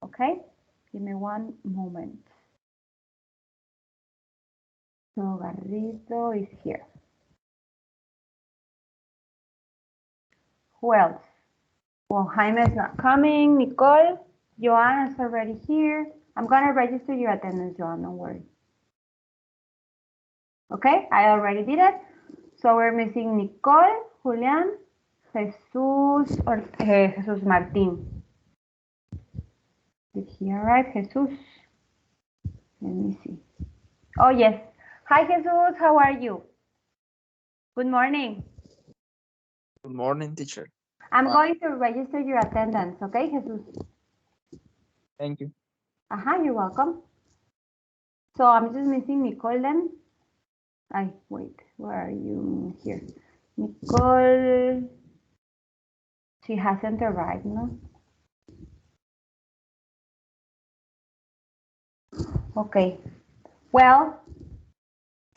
Okay, give me one moment. So Garrido is here. Who else? Well, Jaime's not coming. Nicole, Joanna's already here. I'm gonna register your attendance, Joanna, don't worry. Okay, I already did it. So we're missing Nicole, Julian, Jesus Martin. Did he arrive? Jesus. Let me see. Oh, yes. Hi, Jesus. How are you? Good morning. Good morning, teacher. I'm going to register your attendance, okay, Jesus? Thank you. You're welcome. So I'm just missing Nicole then. Wait, where are you? Here. Nicole, she hasn't arrived, no? Okay. Well,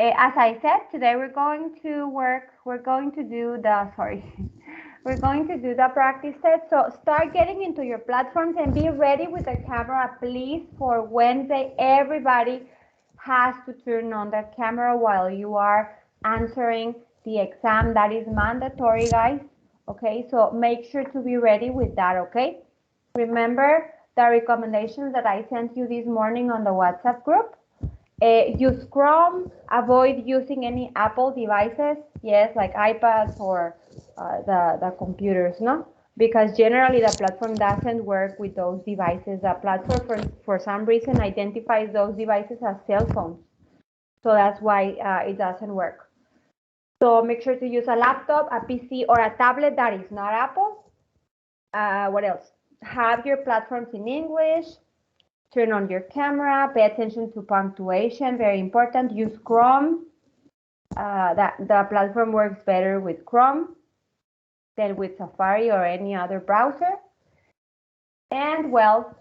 as I said, today we're going to do we're going to do the practice test. So start getting into your platforms and be ready with the camera, please, for Wednesday. Everybody has to turn on the camera while you are answering the exam. That is mandatory, guys. Okay, so make sure to be ready with that, okay? Remember the recommendations that I sent you this morning on the WhatsApp group? Use Chrome, avoid using any Apple devices, yes, like iPads or the computers, no? Because generally the platform doesn't work with those devices. The platform, for some reason, identifies those devices as cell phones. So that's why it doesn't work. So make sure to use a laptop, a PC, or a tablet that is not Apple. What else? Have your platforms in English. Turn on your camera, pay attention to punctuation, very important. Use Chrome. The platform works better with Chrome than with Safari or any other browser. And well,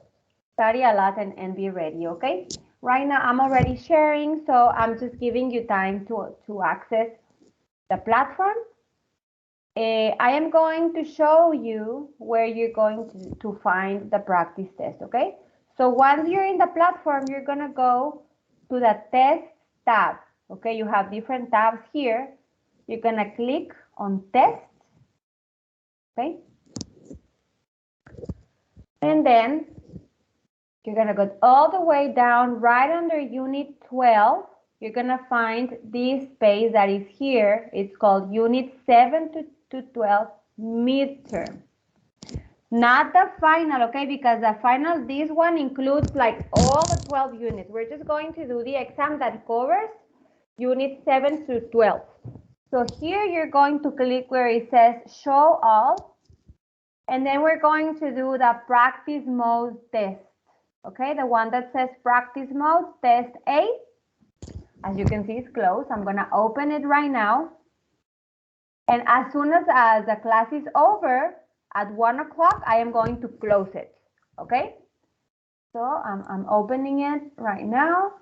study a lot and be ready, okay? Right now I'm already sharing, so I'm just giving you time to access the platform. I am going to show you where you're going to find the practice test, okay? So once you're in the platform, you're gonna go to the test tab, okay? You have different tabs here. You're gonna click on test, okay? And then you're gonna go all the way down right under unit 12. You're gonna find this space that is here. It's called unit 7 to 12 midterm. Not the final, okay, because the final, this one includes like all the 12 units. We're just going to do the exam that covers unit 7 to 12. So here you're going to click where it says show all, and then we're going to do the practice mode test, okay, the one that says practice mode test A. As you can see, it's closed. I'm gonna open it right now, and as soon as the class is over, at 1 o'clock, I am going to close it, okay? So I'm opening it right now.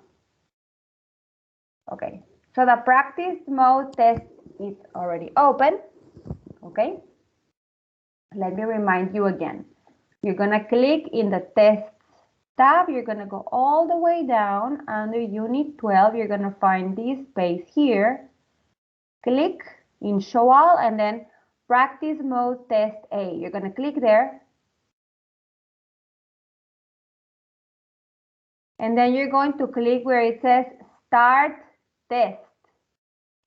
Okay, so the practice mode test is already open, okay? Let me remind you again. You're gonna click in the test tab. You're gonna go all the way down under unit 12. You're gonna find this space here. Click in show all and then practice mode test A. You're gonna click there. And then you're going to click where it says start test.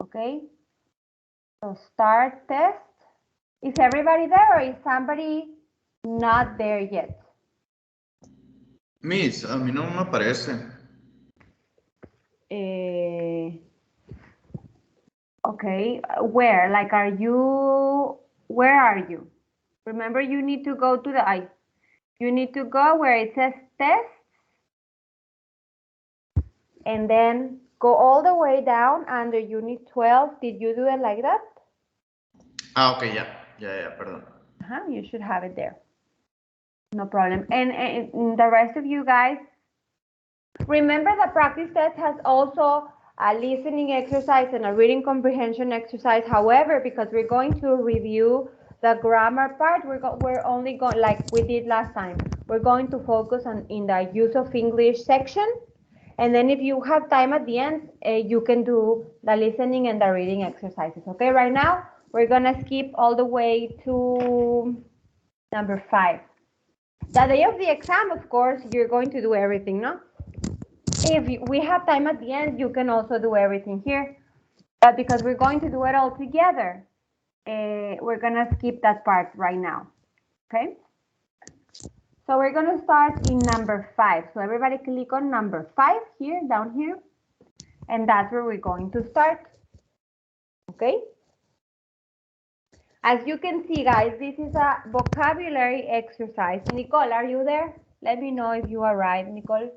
Okay? So start test. Is everybody there or is somebody not there yet? Miss, a mí no me aparece. Okay, where? Like, where are you? Remember, you need to go to you need to go where it says test and then go all the way down under unit 12. Did you do it like that? Ah, ok, ya, perdón. You should have it there. No problem. And the rest of you guys, remember the practice test has also a listening exercise and a reading comprehension exercise. However, because we're going to review the grammar part, we're only going, like we did last time, we're going to focus on in the use of English section. And then if you have time at the end, you can do the listening and the reading exercises. Okay, right now, we're gonna skip all the way to number 5. The day of the exam, of course, you're going to do everything, no? If we have time at the end, you can also do everything here. But because we're going to do it all together, we're gonna skip that part right now, okay? So we're gonna start in number 5. So everybody click on number 5 here, down here, and that's where we're going to start, okay? As you can see, guys, this is a vocabulary exercise. Nicole, are you there? Let me know if you arrived, Nicole.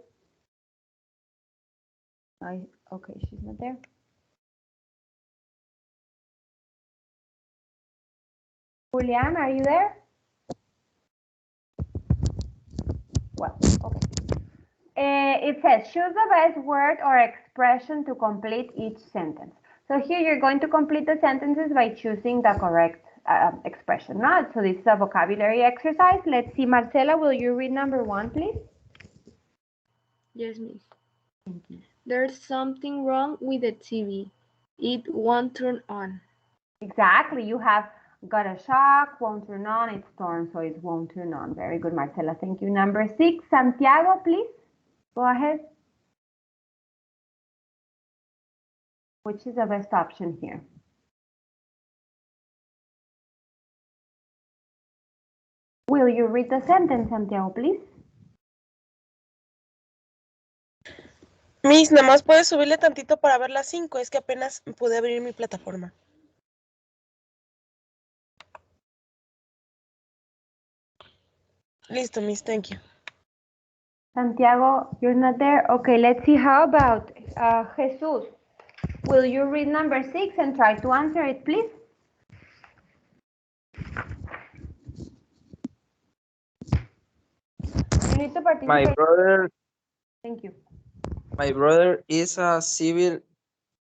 Okay, she's not there. Julian, are you there? Well, okay. It says, choose the best word or expression to complete each sentence. So here you're going to complete the sentences by choosing the correct expression. No? So this is a vocabulary exercise. Let's see, Marcela, will you read number 1, please? Yes, miss. Thank you. There's something wrong with the TV. It won't turn on. Exactly. You have got a shock, won't turn on, it's torn, so it won't turn on. Very good, Marcela. Thank you. Number 6, Santiago, please. Go ahead. Which is the best option here? Will you read the sentence, Santiago, please? Miss, nada más puedes subirle tantito para ver las 5, es que apenas pude abrir mi plataforma. Listo, Miss, thank you. Santiago, you're not there? Okay, let's see. How about Jesus? Will you read number 6 and try to answer it, please? You need to participate. My brother, Thank you. my brother is a civil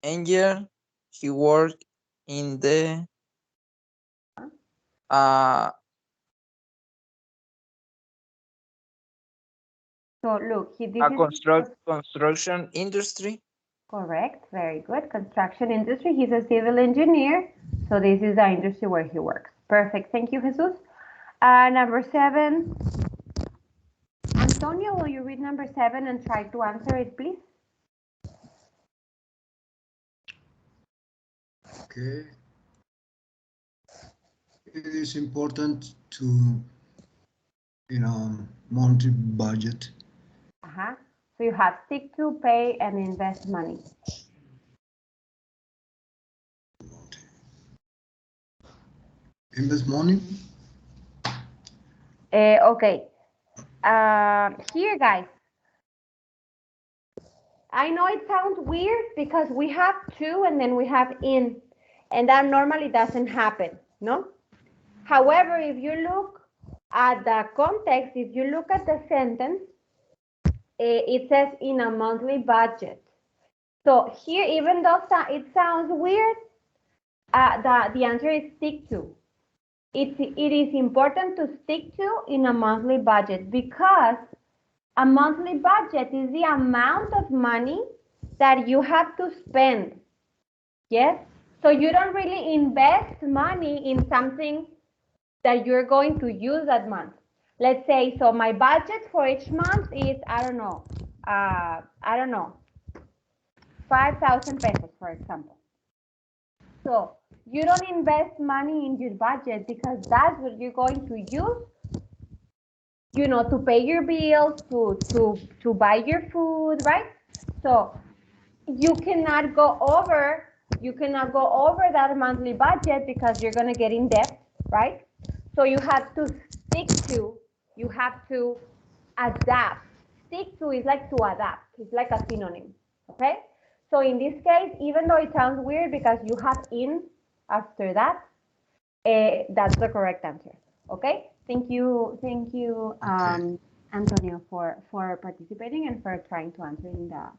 engineer. He worked in the So look, this a is construction industry. correct. Very good. Construction industry. He's a civil engineer. So this is the industry where he works. Perfect. Thank you, Jesus. Number 7. Antonio, will you read number 7 and try to answer it, please? Okay. It is important to, monthly budget. So you have stick to, pay, and invest money. Invest money? Okay. Here, guys. I know it sounds weird because we have to and then we have in, and that normally doesn't happen, no? However, if you look at the context, if you look at the sentence, it says in a monthly budget. So here, even though it sounds weird, the answer is stick to. It is important to stick to in a monthly budget because a monthly budget is the amount of money that you have to spend. Yes? So you don't really invest money in something that you're going to use that month. Let's say, so my budget for each month is, I don't know, 5,000 pesos, for example. So you don't invest money in your budget because that's what you're going to use, to pay your bills, to buy your food, right? So you cannot go over that monthly budget because you're going to get in debt, right? So you have to you have to adapt. Stick to is like to adapt. It's like a synonym, okay? So in this case, even though it sounds weird because you have in after that, that's the correct answer, okay? Thank you, Antonio, for participating and for trying to answer in the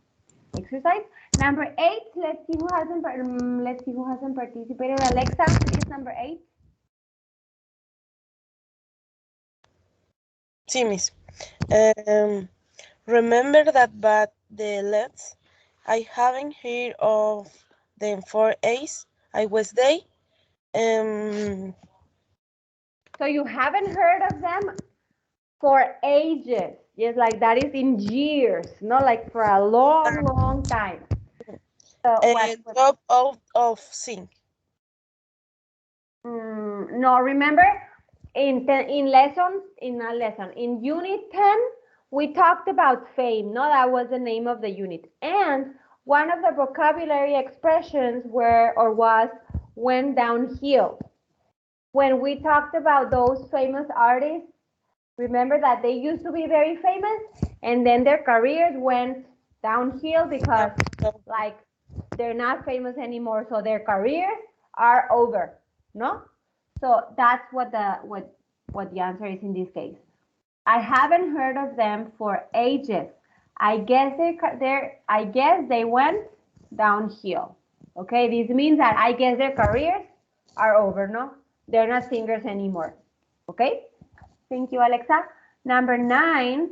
exercise. Number 8, let's see who hasn't participated. Alexa, please, number 8. Sí, Miss. Remember that, but the let's. I haven't heard of them for ace. I was they. So you haven't heard of them for ages. Yes, like that is in years, not like for a long, long time. So what? Drop out of sync. No, remember in unit 10, we talked about fame. No, that was the name of the unit. And one of the vocabulary expressions was went downhill. When we talked about those famous artists, remember that they used to be very famous and then their careers went downhill because like they're not famous anymore, so their careers are over, no? So that's what the answer is in this case. I haven't heard of them for ages. I guess they went downhill. Okay, this means that I guess their careers are over, no? They're not singers anymore. Okay? Thank you, Alexa. Number 9,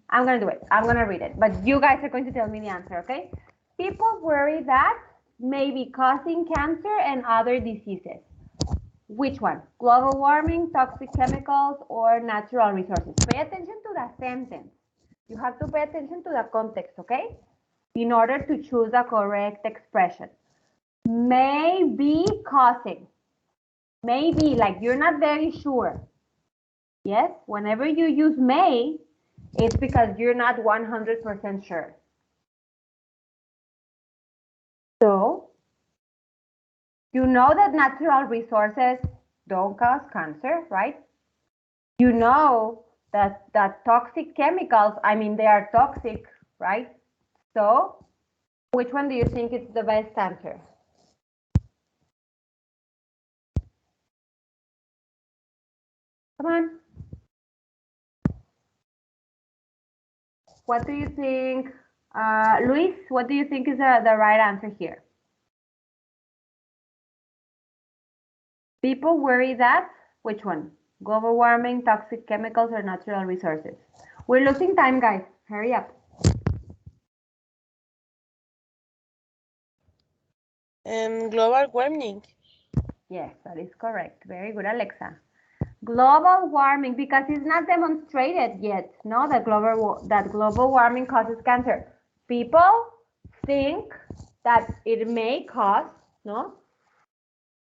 I'm gonna do it. I'm gonna read it, but you guys are going to tell me the answer, okay? People worry that may be causing cancer and other diseases. Which one? Global warming, toxic chemicals, or natural resources? Pay attention to the sentence. You have to pay attention to the context, okay? In order to choose the correct expression. May be causing. Maybe, like you're not very sure. Yes, whenever you use may, it's because you're not 100% sure. So, you know that natural resources don't cause cancer, right? You know that toxic chemicals, they are toxic, right? So, which one do you think is the best answer? Come on. What do you think? Luis, what do you think is the right answer here? People worry that, which one? Global warming, toxic chemicals, or natural resources? We're losing time, guys. Hurry up. Global warming. Yes, that is correct. Very good, Alexa. Global warming, because it's not demonstrated yet, no, that global warming causes cancer. People think that it may cause, no,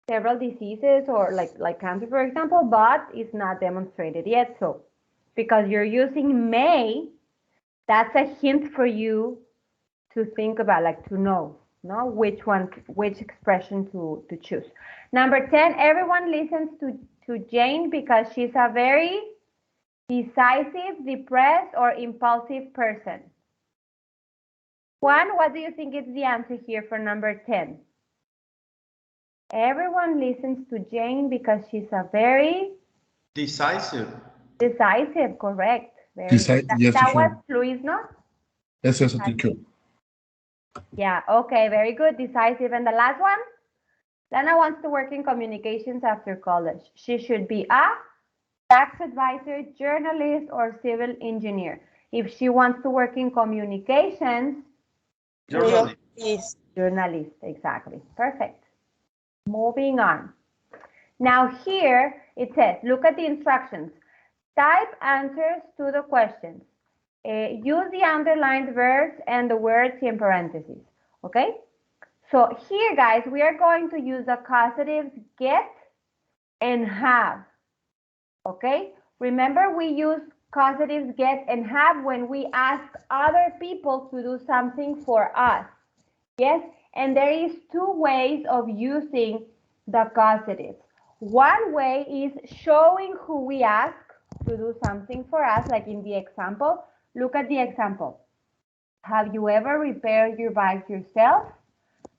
several diseases or like cancer, for example, but it's not demonstrated yet. So because you're using may, that's a hint for you to think about, like to know, no, which expression to choose. Number 10, everyone listens to Jane because she's a very decisive, depressed, or impulsive person. Juan, what do you think is the answer here for number 10? Everyone listens to Jane because she's a very Decisive. decisive, correct. Very good. Yes, That was teacher. Luis, no? Yes, teacher. Yeah, okay, very good. Decisive. And the last one? Lana wants to work in communications after college. She should be a tax advisor, journalist, or civil engineer. If she wants to work in communications, Journalist. Journalist, exactly. Perfect. Moving on. Now here it says, look at the instructions. Type answers to the questions. Use the underlined verbs and the words in parentheses. Okay? So here, guys, we are going to use the causatives get and have. Okay? Remember, we use causatives get and have when we ask other people to do something for us. Yes? And there is 2 ways of using the causatives. One way is showing who we ask to do something for us, like in the example. Look at the example. Have you ever repaired your bike yourself?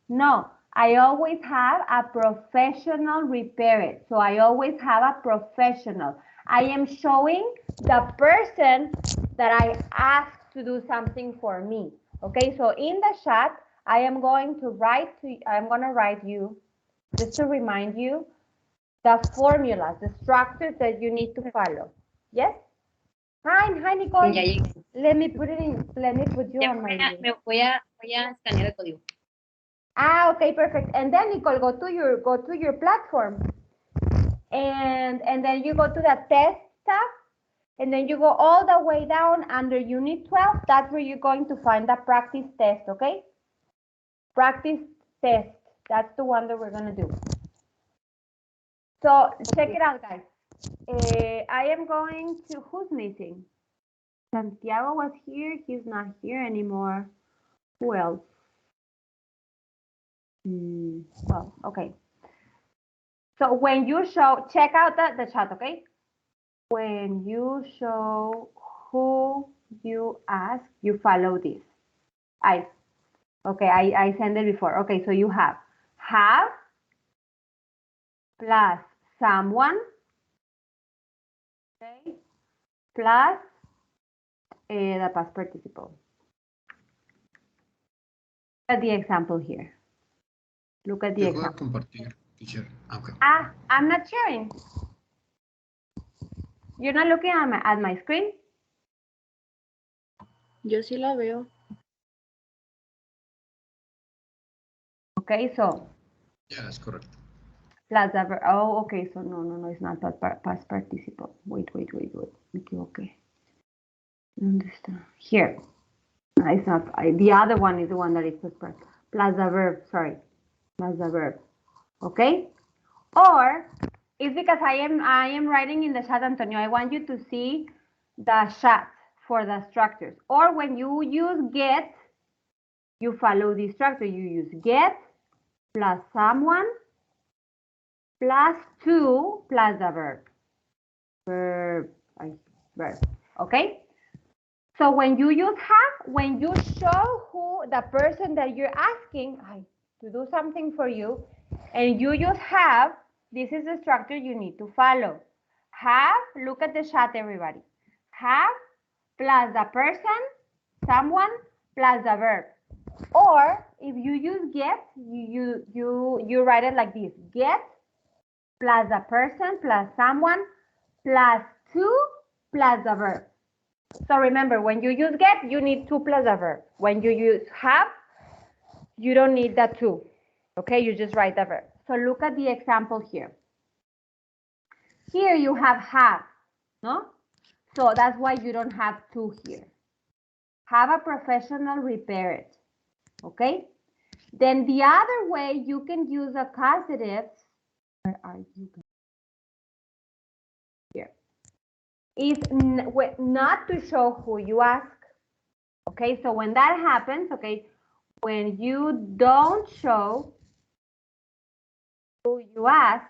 No, I always have a professional repair it. So I always have a professional. I am showing the person that I asked to do something for me. Okay, so in the chat, I'm going to write you, just to remind you, the formulas, the structures that you need to follow. Yes? Hein, Hi, Nicole. Ya llegué. Let me put you Ya on my list. voy a escanear el código. Ah, okay, perfect. And then Nicole, go to your platform. And then you go to the test tab, and then you go all the way down under unit 12. That's where you're going to find the practice test, okay? Practice test. That's the one that we're gonna do. So check it out, guys. I am going to, who's missing? Santiago was here, he's not here anymore. Who else? Well, okay. So when you show, check out the chat, okay? When you show who you ask, you follow this. I sent it before. Okay, so you have plus someone, okay, plus the past participle. Look at the example here. Look at the Yo voy a example. compartir, teacher. Okay. I'm not sharing. You're not looking at my screen? Yo sí la veo. Okay, so Yeah, that's correct. plus the verb. Oh, okay, so no, it's not past participle. Wait. Me equivoqué. Understand. Here. It's not. The other one is the one that is plus the verb. Sorry, plus the verb. Okay. Or it's because I am writing in the chat, Antonio. I want you to see the chat for the structures. Or when you use get, you follow the structure. You use get plus someone plus to plus the verb. Verb. Okay. So when you use have, when you show who the person that you're asking to do something for you, and you use have, this is the structure you need to follow. Have, look at the chat, everybody. Have plus the person, someone, plus the verb. Or if you use get, you write it like this: get plus the person plus someone plus to plus the verb. So remember, when you use get, you need to plus the verb. When you use have, you don't need that to. Okay, you just write the verb. So look at the example here. Here you have, no? So that's why you don't have to here. Have a professional repair it. Okay? Then the other way you can use a causative. Where are you? Here. Is not to show who you ask. Okay, so when that happens, okay, when you don't show who you ask,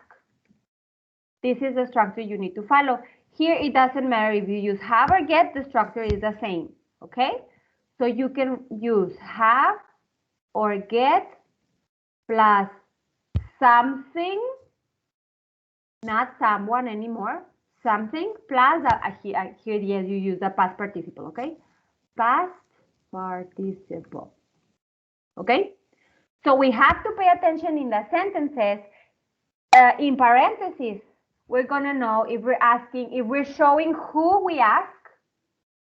this is the structure you need to follow. Here, it doesn't matter if you use have or get, the structure is the same, okay? So you can use have or get plus something, not someone anymore, something plus, here yes, you use the past participle, okay? Past participle, okay? So we have to pay attention in the sentences. In parentheses, we're gonna know if we're asking, if we're showing who we ask.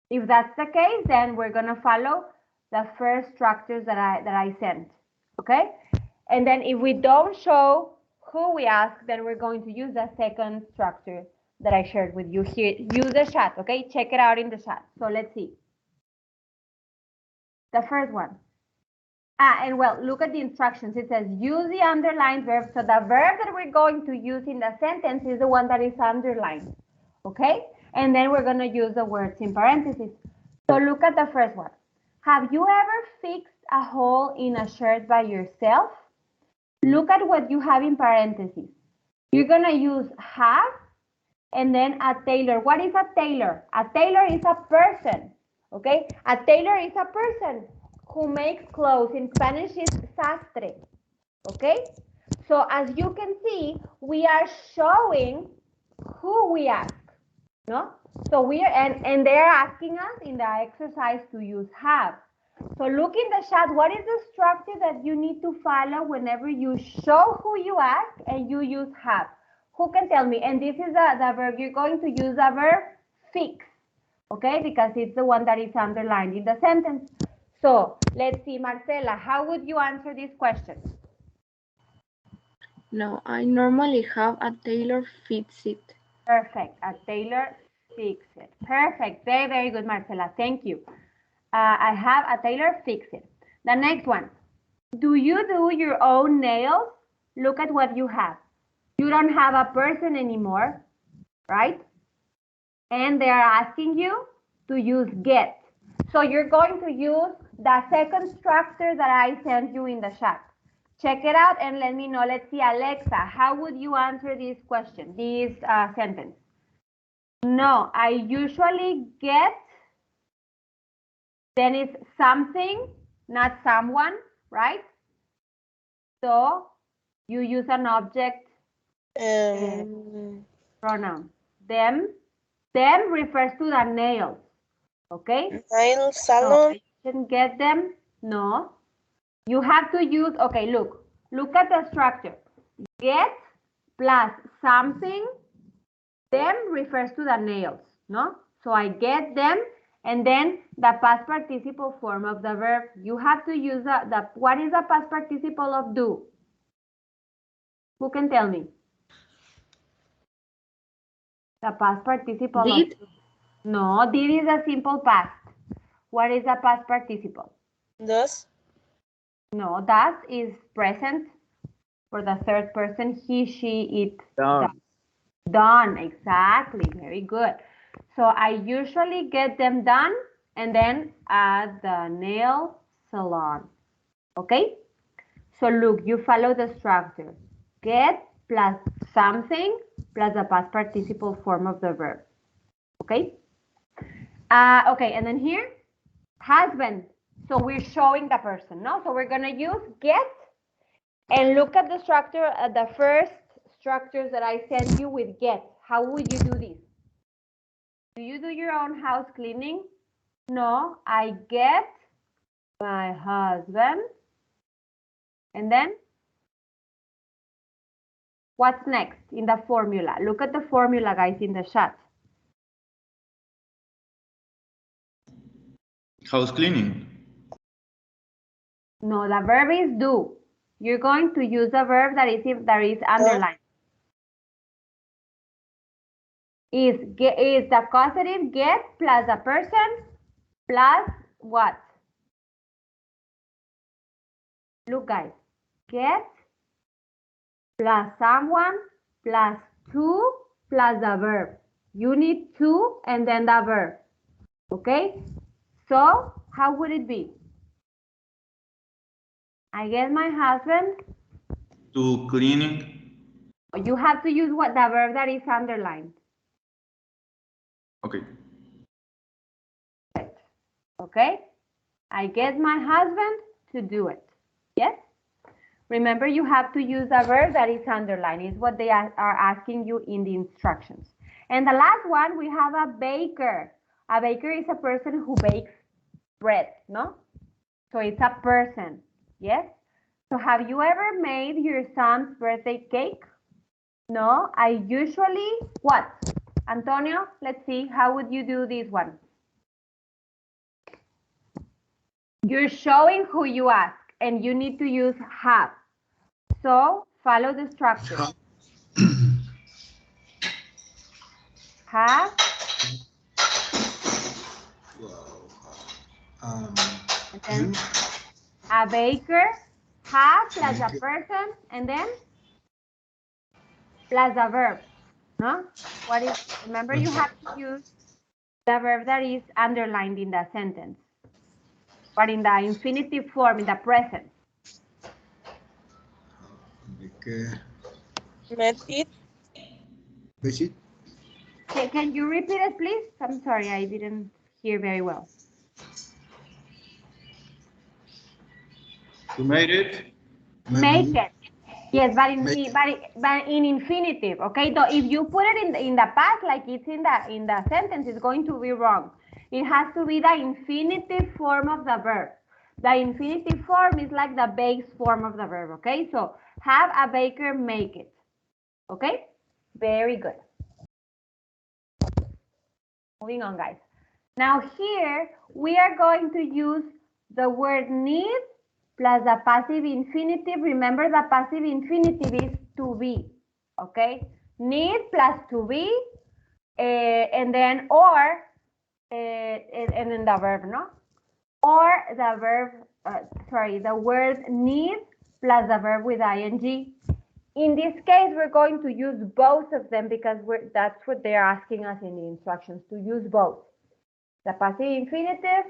If that's the case, then we're gonna follow the first structures that I sent, okay? And then if we don't show who we ask, then we're going to use the second structure that I shared with you here. Use the chat, okay? Check it out in the chat. So let's see. The first one. And well, look at the instructions. It says use the underlined verb. So the verb that we're going to use in the sentence is the one that is underlined, okay? And then we're going to use the words in parentheses. So look at the first one. Have you ever fixed a hole in a shirt by yourself? Look at what you have in parentheses. You're going to use have and then a tailor. What is a tailor? A tailor is a person, okay? A tailor is a person who makes clothes. In Spanish is sastre, okay? So as you can see, we are showing who we ask, no? So we are, and they're asking us in the exercise to use have. So look in the chat, what is the structure that you need to follow whenever you show who you ask and you use have? Who can tell me? And this is the verb, you're going to use the verb fix. okay? Because it's the one that is underlined in the sentence. So let's see, Marcela, how would you answer this question? No, I normally have a tailor fix it. Perfect, a tailor fix it. Perfect, very, very good, Marcela, thank you. I have a tailor fix it. The next one, do you do your own nails? Look at what you have. You don't have a person anymore, right? And they are asking you to use get. So you're going to use the second structure that I sent you in the chat. Check it out and let me know. Let's see, Alexa, how would you answer this question, this sentence? No, I usually get, then it's something, not someone, right? So you use an object pronoun. Them refers to the nails, okay? Nail So salon. I can get them, no. You have to use, okay, look at the structure. Get plus something, them refers to the nails, no? So I get them, and then the past participle form of the verb. You have to use what is the past participle of do? Who can tell me? The past participle Did. of do. No, did is a simple past. What is the past participle? Does. No, does is present for the third person. He, she, it. Done. Done, exactly, very good. So I usually get them done and then at the nail salon, okay? So look, you follow the structure. Get plus something plus the past participle form of the verb, okay? Okay, and then here, husband. So we're showing the person, no? So we're gonna use get and look at the structure, the first structures that I sent you with get. How would you do this? Do you do your own house cleaning? No, I get my husband. And then, what's next in the formula? Look at the formula, guys, in the chat. House cleaning. No, the verb is do. You're going to use the verb that is underlined. Is the causative get plus a person plus what? Look, guys, get plus someone plus to plus the verb. You need to and then the verb. Okay? So, how would it be? I get my husband. To cleaning. You have to use what the verb that is underlined. Okay. Okay? I get my husband to do it. Yes? Remember, you have to use a verb that is underlined. It's what they are asking you in the instructions. And the last one, we have a baker. A baker is a person who bakes bread, no? So it's a person, yes? So have you ever made your son's birthday cake? No, I usually, what? Antonio, let's see, how would you do this one? You're showing who you ask, and you need to use have. So follow the structure. Have. And then a baker, have plus a person, and then plus a verb. No? What is? Remember, you have to use the verb that is underlined in the sentence, but in the infinitive form, in the present. Met it. Visit. Can you repeat it, please? I'm sorry, I didn't hear very well. You made it. Make it. Yes, but in infinitive, okay? So if you put it in the past, like it's in the sentence, it's going to be wrong. It has to be the infinitive form of the verb. The infinitive form is like the base form of the verb, okay? So have a baker make it, okay? Very good. Moving on, guys. Now here, we are going to use the word need plus the passive infinitive. Remember, the passive infinitive is to be, okay? Need plus to be, and then or, and then the verb, no? Or the verb, the word need plus the verb with ing. In this case, we're going to use both of them because that's what they're asking us in the instructions, to use both. The passive infinitive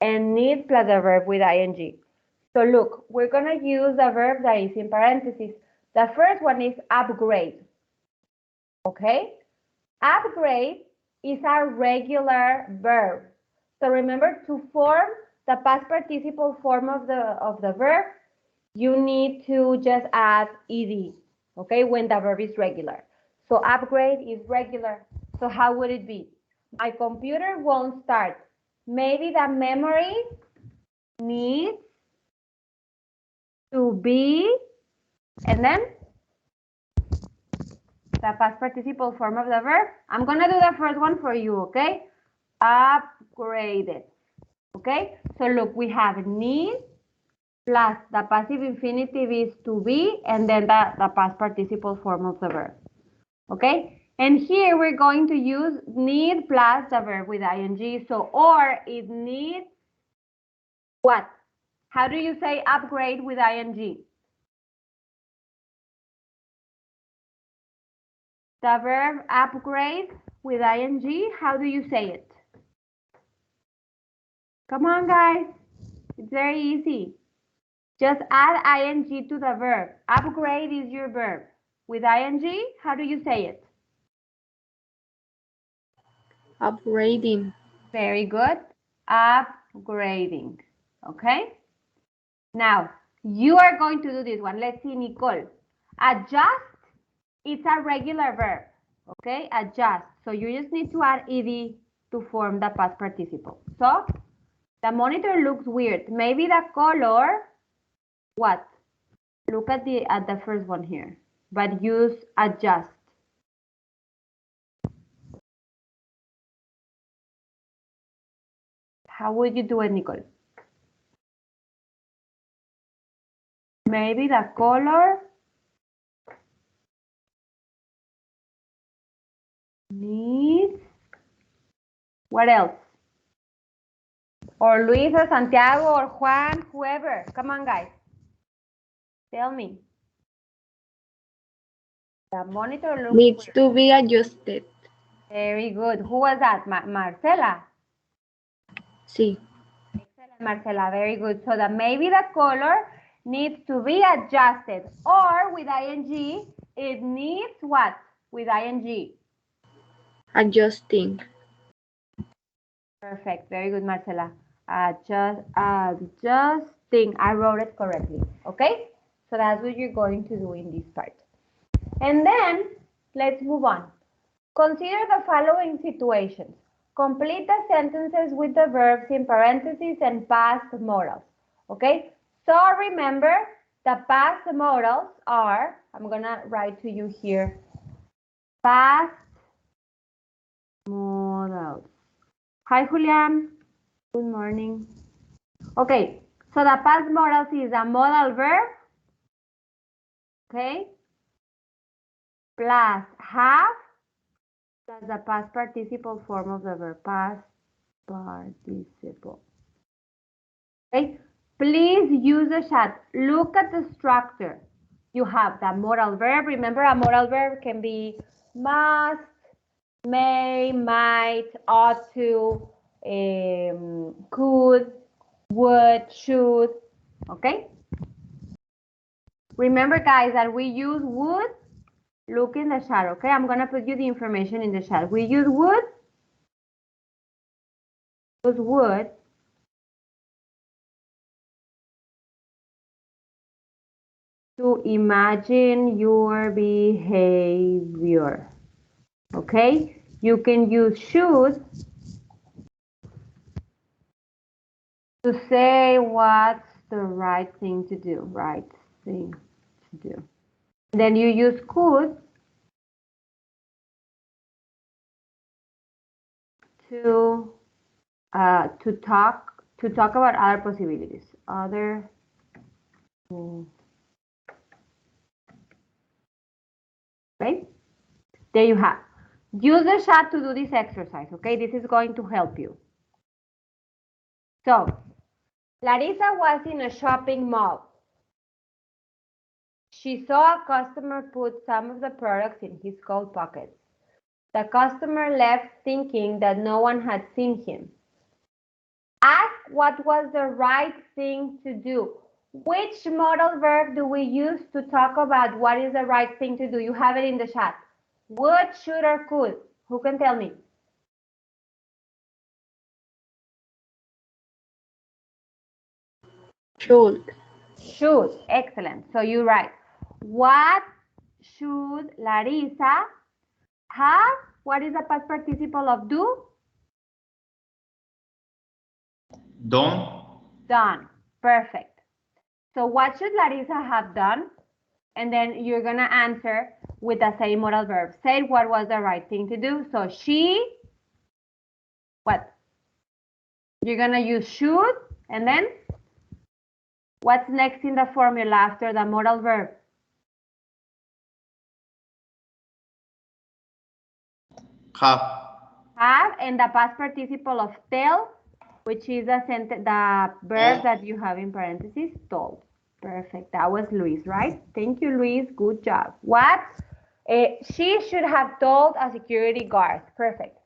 and need plus the verb with ing. So look, we're going to use the verb that is in parentheses. The first one is upgrade. Okay? Upgrade is a regular verb. So remember, to form the past participle form of the verb, you need to just add ed, okay, when the verb is regular. So upgrade is regular. So how would it be? My computer won't start. Maybe the memory needs to be, and then the past participle form of the verb. I'm going to do the first one for you, okay? Upgraded. Okay? So look, we have need plus the passive infinitive is to be, and then the past participle form of the verb. Okay? And here we're going to use need plus the verb with ing. So, or it needs what? How do you say upgrade with ing? The verb upgrade with ing, how do you say it? Come on, guys. It's very easy. Just add ing to the verb. Upgrade is your verb. With ing, how do you say it? Upgrading. Very good. Upgrading. Okay? Now, you are going to do this one. Let's see, Nicole. Adjust, it's a regular verb. Okay? Adjust. So you just need to add ed to form the past participle. So, the monitor looks weird. Maybe the color, what? Look at the first one here, but use adjust. How would you do it, Nicole? Maybe the color needs, what else? Or Luis or Santiago or Juan, whoever. Come on, guys. Tell me. The monitor looks Needs weird. to be adjusted. Very good. Who was that? Marcela? Sí. Excellent, Marcela. Very good. So that maybe the color needs to be adjusted. Or with ing, it needs what? With ing. Adjusting. Perfect. Very good, Marcela. Adjusting. I wrote it correctly. Okay? So that's what you're going to do in this part. And then, let's move on. Consider the following situations. Complete the sentences with the verbs in parentheses and past modals. Okay? So remember, the past modals are, I'm going to write to you here, past modals. Hi, Julian. Good morning. Okay, so the past modals is a modal verb, okay, plus have, plus the past participle form of the verb, past participle. Okay, please use the chat. Look at the structure. You have the modal verb. Remember, a modal verb can be must, may, might, ought to, could, would, should, okay? Remember, guys, that we use would. Look in the chat, okay? I'm going to put you the information in the chat. We use would. Use would. To imagine your behavior, okay? You can use should to say what's the right thing to do, right thing to do. Then you use could to to talk about other possibilities. Other. Okay. There you have. Use the chat to do this exercise. Okay. This is going to help you. So, Larissa was in a shopping mall. She saw a customer put some of the products in his coat pockets. The customer left thinking that no one had seen him. Ask what was the right thing to do. Which modal verb do we use to talk about what is the right thing to do? You have it in the chat. Would, should, or could? Who can tell me? Should. Should. Excellent. So you're right. What should Larissa have? What is the past participle of do? Done. Done. Perfect. So what should Larissa have done? And then you're going to answer with the same modal verb. Say what was the right thing to do. So she, what? You're going to use should, and then what's next in the formula after the modal verb? Have. Have, and the past participle of tell, which is the verb that you have in parentheses, told. Perfect. That was Luis, right? Thank you, Luis. Good job. What? She should have told a security guard. Perfect.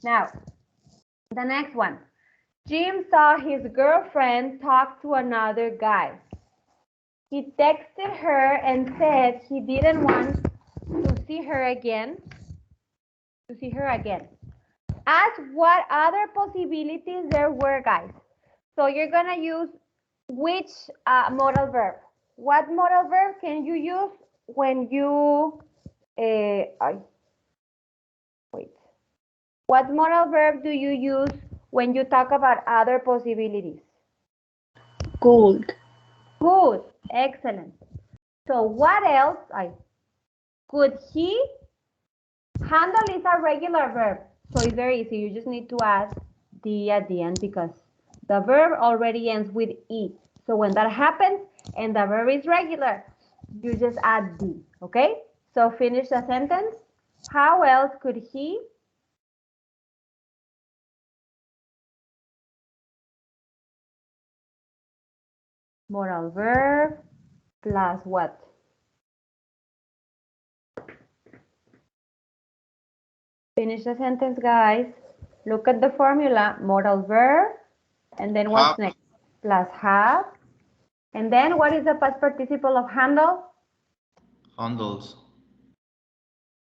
Now, the next one. Jim saw his girlfriend talk to another guy. He texted her and said he didn't want to see her again. Ask what other possibilities there were, guys. So you're gonna use which modal verb? What modal verb can you use when you What modal verb do you use when you talk about other possibilities? Could. Good. Excellent. So what else? Could he? Handle is a regular verb, so it's very easy. You just need to add the at the end because the verb already ends with E. So when that happens and the verb is regular, you just add D, okay? So finish the sentence. How else could he? Moral verb plus what? Finish the sentence, guys. Look at the formula, modal verb, and then what's Have. next? Plus have. And then what is the past participle of handle? Handles.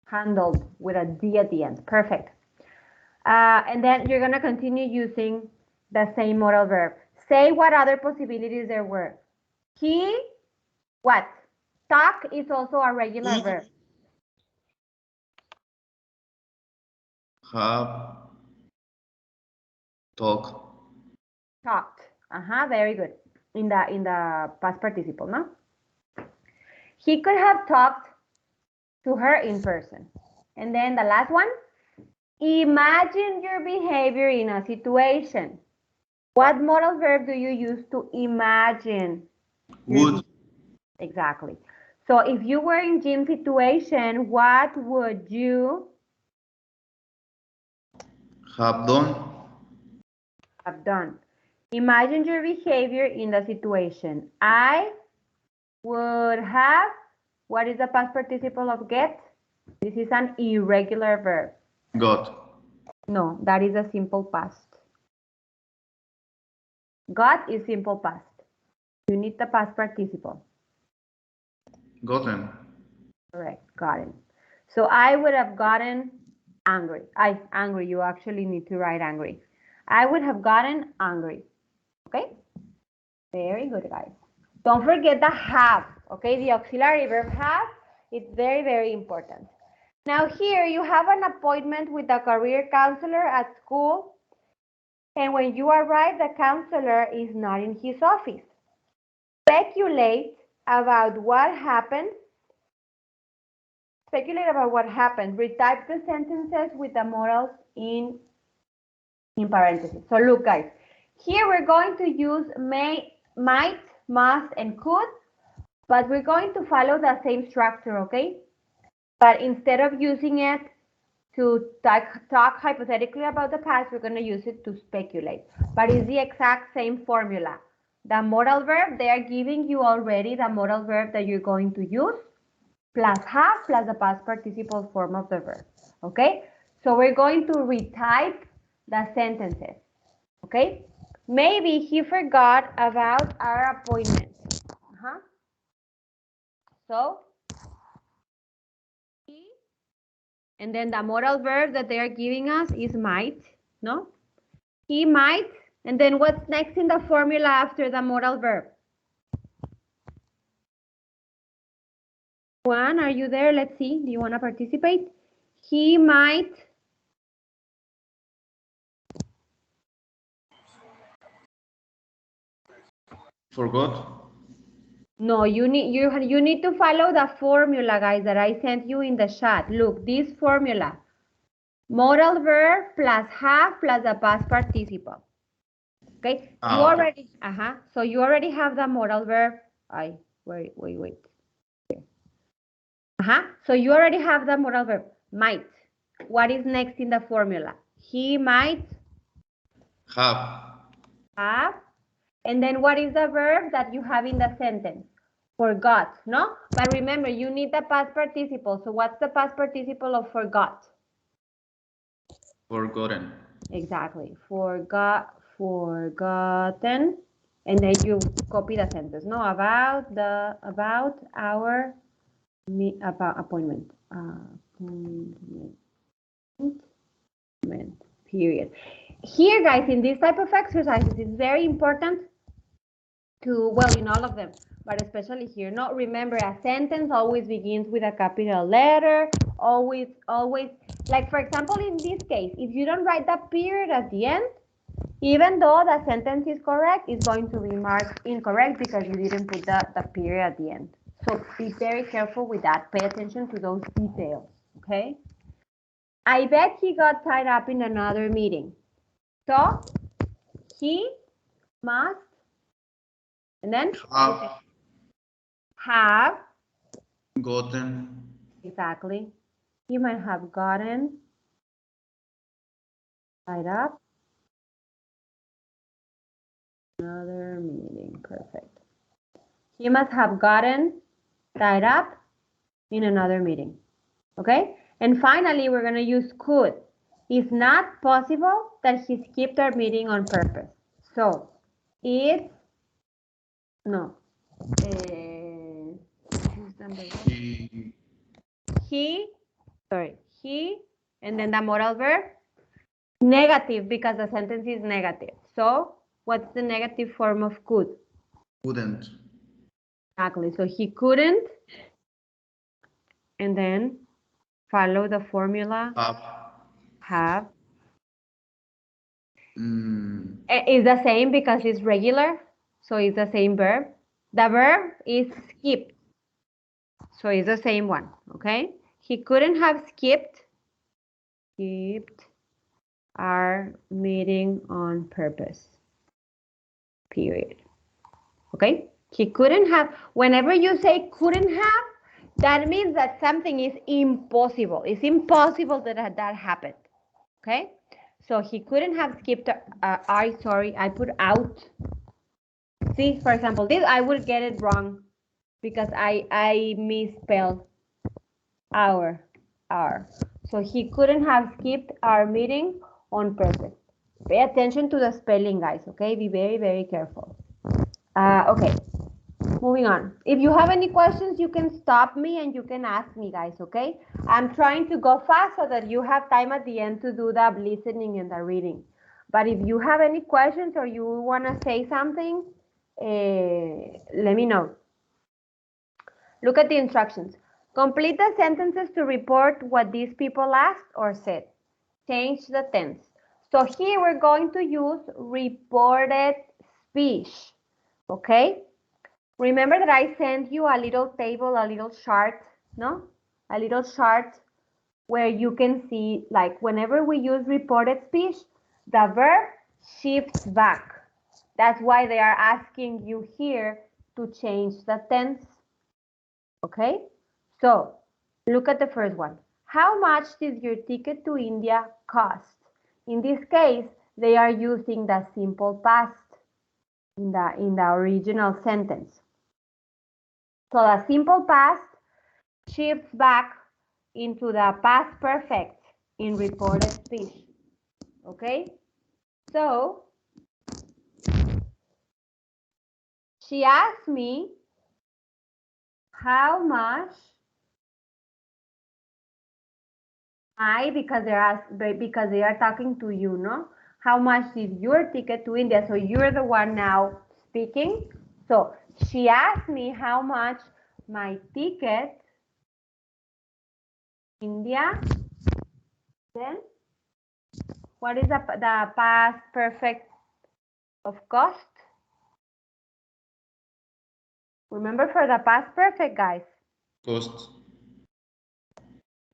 Handled with a D at the end. Perfect. And then you're going to continue using the same modal verb. Say what other possibilities there were. He, what? Talk is also a regular verb. Have. Talk. Talked. Very good. In the past participle, no? He could have talked to her in person. And then the last one, imagine your behavior in a situation. What modal verb do you use to imagine? Would. Exactly. So if you were in Jim's situation, what would you Have done. have done? Imagine your behavior in the situation. I would have, what is the past participle of get? This is an irregular verb. Got. No, that is a simple past. Got is simple past. You need the past participle. Gotten. Correct, gotten. So I would have gotten angry. Angry, you actually need to write angry. I would have gotten angry. Okay? Very good, guys. Don't forget the have, okay? The auxiliary verb have, it's very, very important. Now here you have an appointment with a career counselor at school. And when you arrive, the counselor is not in his office. Speculate about what happened. Retype the sentences with the modals in in parentheses. So look, guys, here we're going to use may, might, must, and could, but we're going to follow the same structure, okay? But instead of using it to talk hypothetically about the past, we're going to use it to speculate. But it's the exact same formula. The modal verb, they are giving you already the modal verb that you're going to use, plus have, plus the past participle form of the verb, okay? So we're going to retype the sentences, okay? Maybe he forgot about our appointment. So, and then the modal verb that they are giving us is might, no? He might, and then what's next in the formula after the modal verb? Juan, are you there? Let's see. Do you want to participate? He might. Forgot. No, you need to follow the formula, guys, that I sent you in the chat. Look, this formula. Modal verb plus have plus the past participle. Okay? You already so you already have the modal verb. Wait. So you already have the modal verb. Might. What is next in the formula? He might have. And then what is the verb that you have in the sentence? Forgot, no? But remember, you need the past participle. So what's the past participle of forgot? Forgotten. Exactly. Forgotten. And then you copy the sentence, no? About our appointment. Period. Here, guys, in this type of exercises, it's very important to, well, in all of them, but especially here, no, remember, a sentence always begins with a capital letter, always, like, for example, in this case, if you don't write the period at the end, even though the sentence is correct, it's going to be marked incorrect because you didn't put the period at the end. So be very careful with that. Pay attention to those details, okay? I bet he got tied up in another meeting. So he must, and then have gotten. Exactly. He might have gotten tied up. Another meeting. Perfect. He must have gotten tied up in another meeting. Okay? And finally, we're going to use could. It's not possible that he skipped our meeting on purpose. So, it's no. He, and then the modal verb, negative because the sentence is negative. So, what's the negative form of could? Couldn't. Exactly. So he couldn't, and then follow the formula. Have. It's the same because it's regular, so it's the same verb. The verb is skip, so it's the same one. Okay. He couldn't have skipped our meeting on purpose. Period. Okay. He couldn't have. Whenever you say couldn't have, that means that something is impossible. It's impossible that that happened. Okay. So he couldn't have skipped. I put out. See, for example, this I will get it wrong because I misspelled our. So he couldn't have skipped our meeting on purpose. Pay attention to the spelling, guys. Okay, be very, very careful. Okay, moving on. If you have any questions, you can stop me and you can ask me, guys. Okay, I'm trying to go fast so that you have time at the end to do the listening and the reading. But if you have any questions or you want to say something, let me know. Look at the instructions. Complete the sentences to report what these people asked or said. Change the tense. So here we're going to use reported speech. Okay? Remember that I sent you a little table, a little chart, no? A little chart where you can see, like, whenever we use reported speech, the verb shifts back. That's why they are asking you here to change the tense. Okay? So, look at the first one. How much did your ticket to India cost? In this case, they are using the simple past in the original sentence. So the simple past shifts back into the past perfect in reported speech. Okay? So, she asked me how much because they are talking to you, no? How much is your ticket to India? So you're the one now speaking. So she asked me how much my ticket India. Then what is the past perfect of cost? Remember for the past perfect, guys. Cost.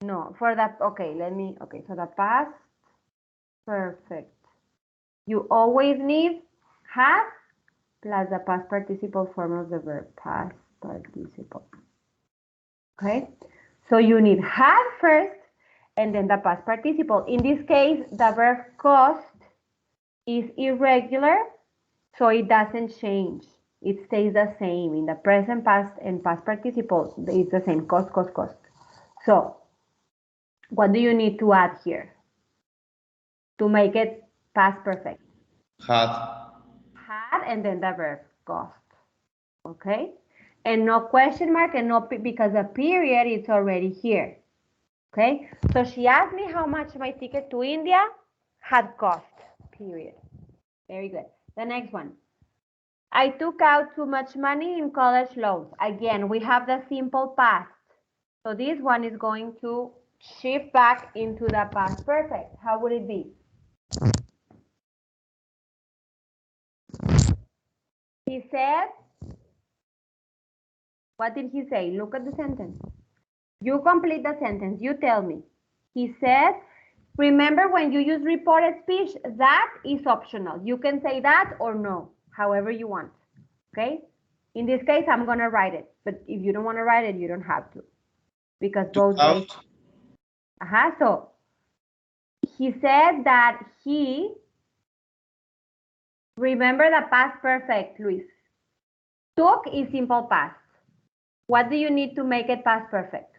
No, for the so the past perfect. You always need have plus the past participle form of the verb, past participle. Okay, so you need have first and then the past participle. In this case, the verb cost is irregular, so it doesn't change. It stays the same in the present, past, and past participle. It's the same, cost, cost, cost. So, what do you need to add here to make it past perfect? Had. Had and then the verb cost. Okay? And no question mark and no because the period is already here. Okay? So she asked me how much my ticket to India had cost. Period. Very good. The next one. I took out too much money in college loans. Again, we have the simple past. So this one is going to shift back into the past perfect. How would it be? He said, what did he say? Look at the sentence. You complete the sentence. You tell me. He said, remember when you use reported speech, that is optional. You can say that or no, however you want. Okay? In this case, I'm going to write it. But if you don't want to write it, you don't have to. Because both ways. So he said that he, remember the past perfect, Luis. Took is simple past. What do you need to make it past perfect?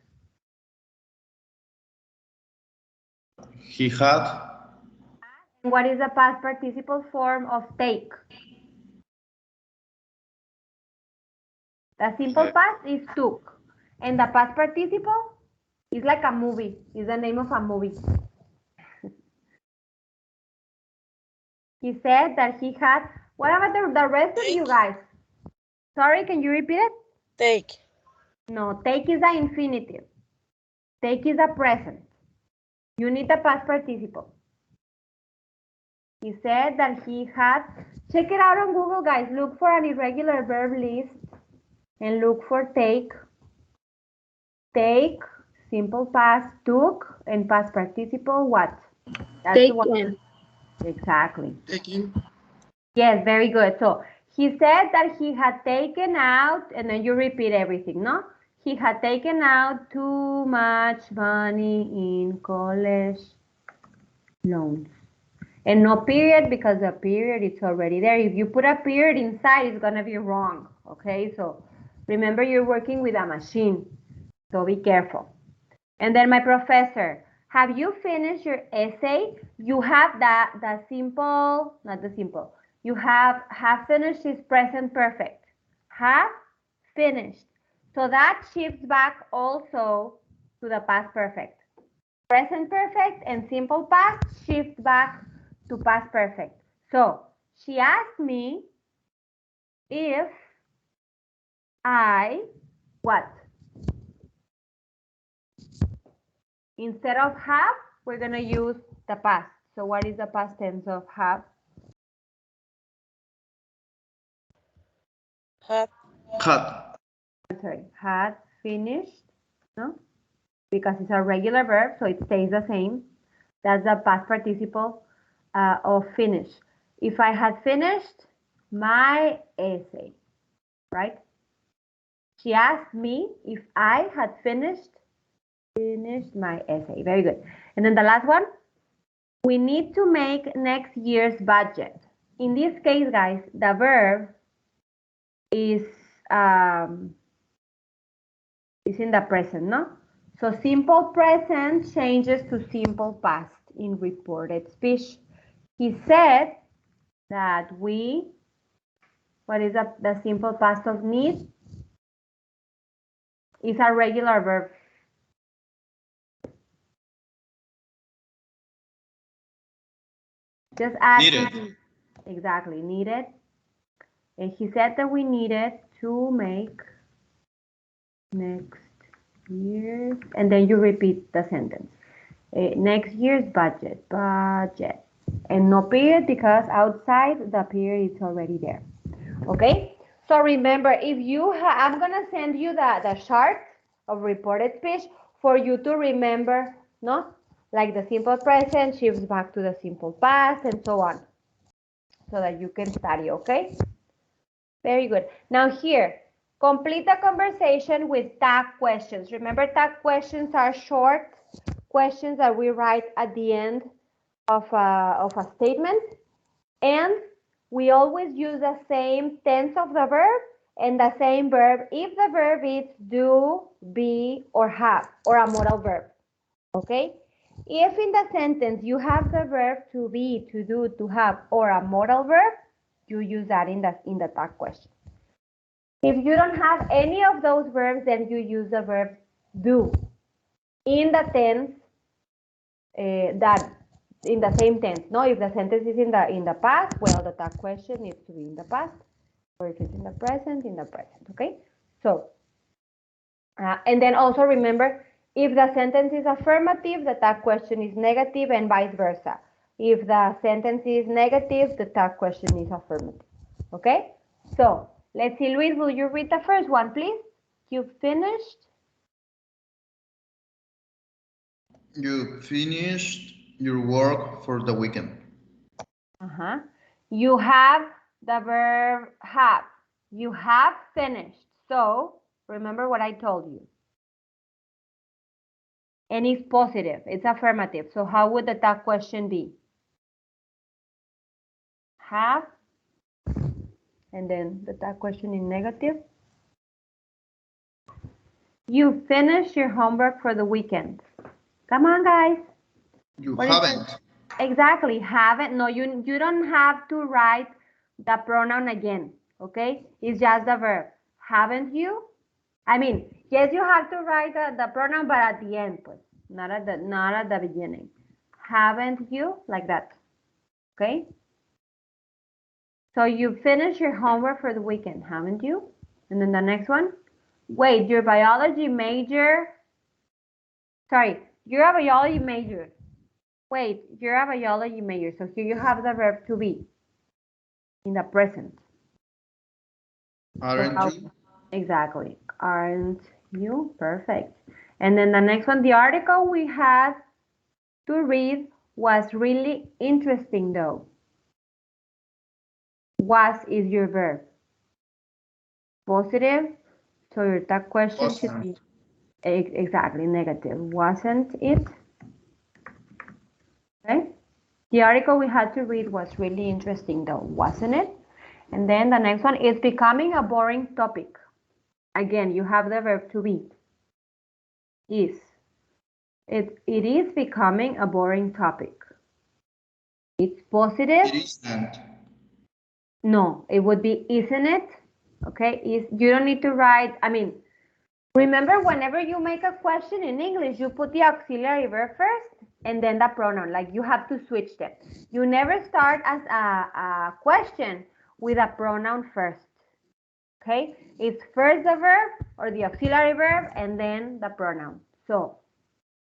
He had. What is the past participle form of take? The simple past is took. And the past participle is like a movie. Is the name of a movie. He said that he had. What about the rest of you guys? Sorry, can you repeat it? Take. No, take is the infinitive. Take is the present. You need the past participle. He said that he had. Check it out on Google, guys. Look for an irregular verb list and look for take. Take, simple past, took, and past participle, what? That's Taken. What, exactly. Taking. Yes, very good. So he said that he had taken out, and then you repeat everything, no? He had taken out too much money in college loans. And no period because the period is already there. If you put a period inside, it's going to be wrong. Okay, so remember you're working with a machine. So be careful. And then my professor, have you finished your essay? You have the simple, not the simple. You have finished is present perfect. Have finished. So that shifts back also to the past perfect. Present perfect and simple past shift back to past perfect. So she asked me if I, what? Instead of have, we're going to use the past. So what is the past tense of have? Had. Had. Sorry, had finished, no? Because it's a regular verb, so it stays the same. That's the past participle. of finish. If I had finished my essay, right? She asked me if I had finished my essay. Very good. And then the last one, we need to make next year's budget. In this case, guys, the verb is in the present, no? So simple present changes to simple past in reported speech. He said that what is the simple past of need? It's a regular verb. Just add Needed. Exactly, needed. And he said that we needed to make next year's, and then you repeat the sentence. Next year's budget, and no period because outside the period is already there. Okay, so remember, if you I'm gonna send you the chart of reported speech for you to remember, no, like the simple present shifts back to the simple past and so on, so that you can study. Okay, very good. Now here, complete the conversation with tag questions. Remember, tag questions are short questions that we write at the end of a statement, and we always use the same tense of the verb and the same verb if the verb is do, be, or have, or a modal verb. Okay? If in the sentence you have the verb to be, to do, to have, or a modal verb, you use that in the tag question. If you don't have any of those verbs, then you use the verb do in the tense that in the same tense. No, if the sentence is in the past, well, the tag question needs to be in the past, or if it's in the present, okay? So, and then also remember, if the sentence is affirmative, the tag question is negative, and vice versa. If the sentence is negative, the tag question is affirmative, okay? So, let's see, Luis, will you read the first one, please? You finished? You finished your work for the weekend. You have the verb have. You have finished. So remember what I told you. And it's positive. It's affirmative. So how would the tag question be? Have. And then the tag question is negative. You finished your homework for the weekend. Come on, guys. You What haven't. Exactly, haven't. No, you don't have to write the pronoun again, okay? It's just the verb. Haven't you? I mean, yes, you have to write the pronoun, but at the end, pues, not at the beginning. Haven't you? Like that, okay? So you finished your homework for the weekend, haven't you? And then the next one. Wait, your biology major. Sorry, you're a biology major. Wait, you're a biology major, so here you have the verb to be in the present. Aren't you? Exactly. Aren't you? Perfect. And then the next one, the article we had to read was really interesting though. Was is your verb. Positive, so your tag question should be exactly negative. Wasn't it? Okay. The article we had to read was really interesting though, wasn't it? And then the next one is becoming a boring topic. Again, you have the verb to be. Is. It is becoming a boring topic. It's positive. It isn't. No, it would be isn't it? Okay, you don't need to write, I mean, remember whenever you make a question in English, you put the auxiliary verb first and then the pronoun, like you have to switch them. You never start as a question with a pronoun first. Okay, it's first the verb or the auxiliary verb and then the pronoun. So,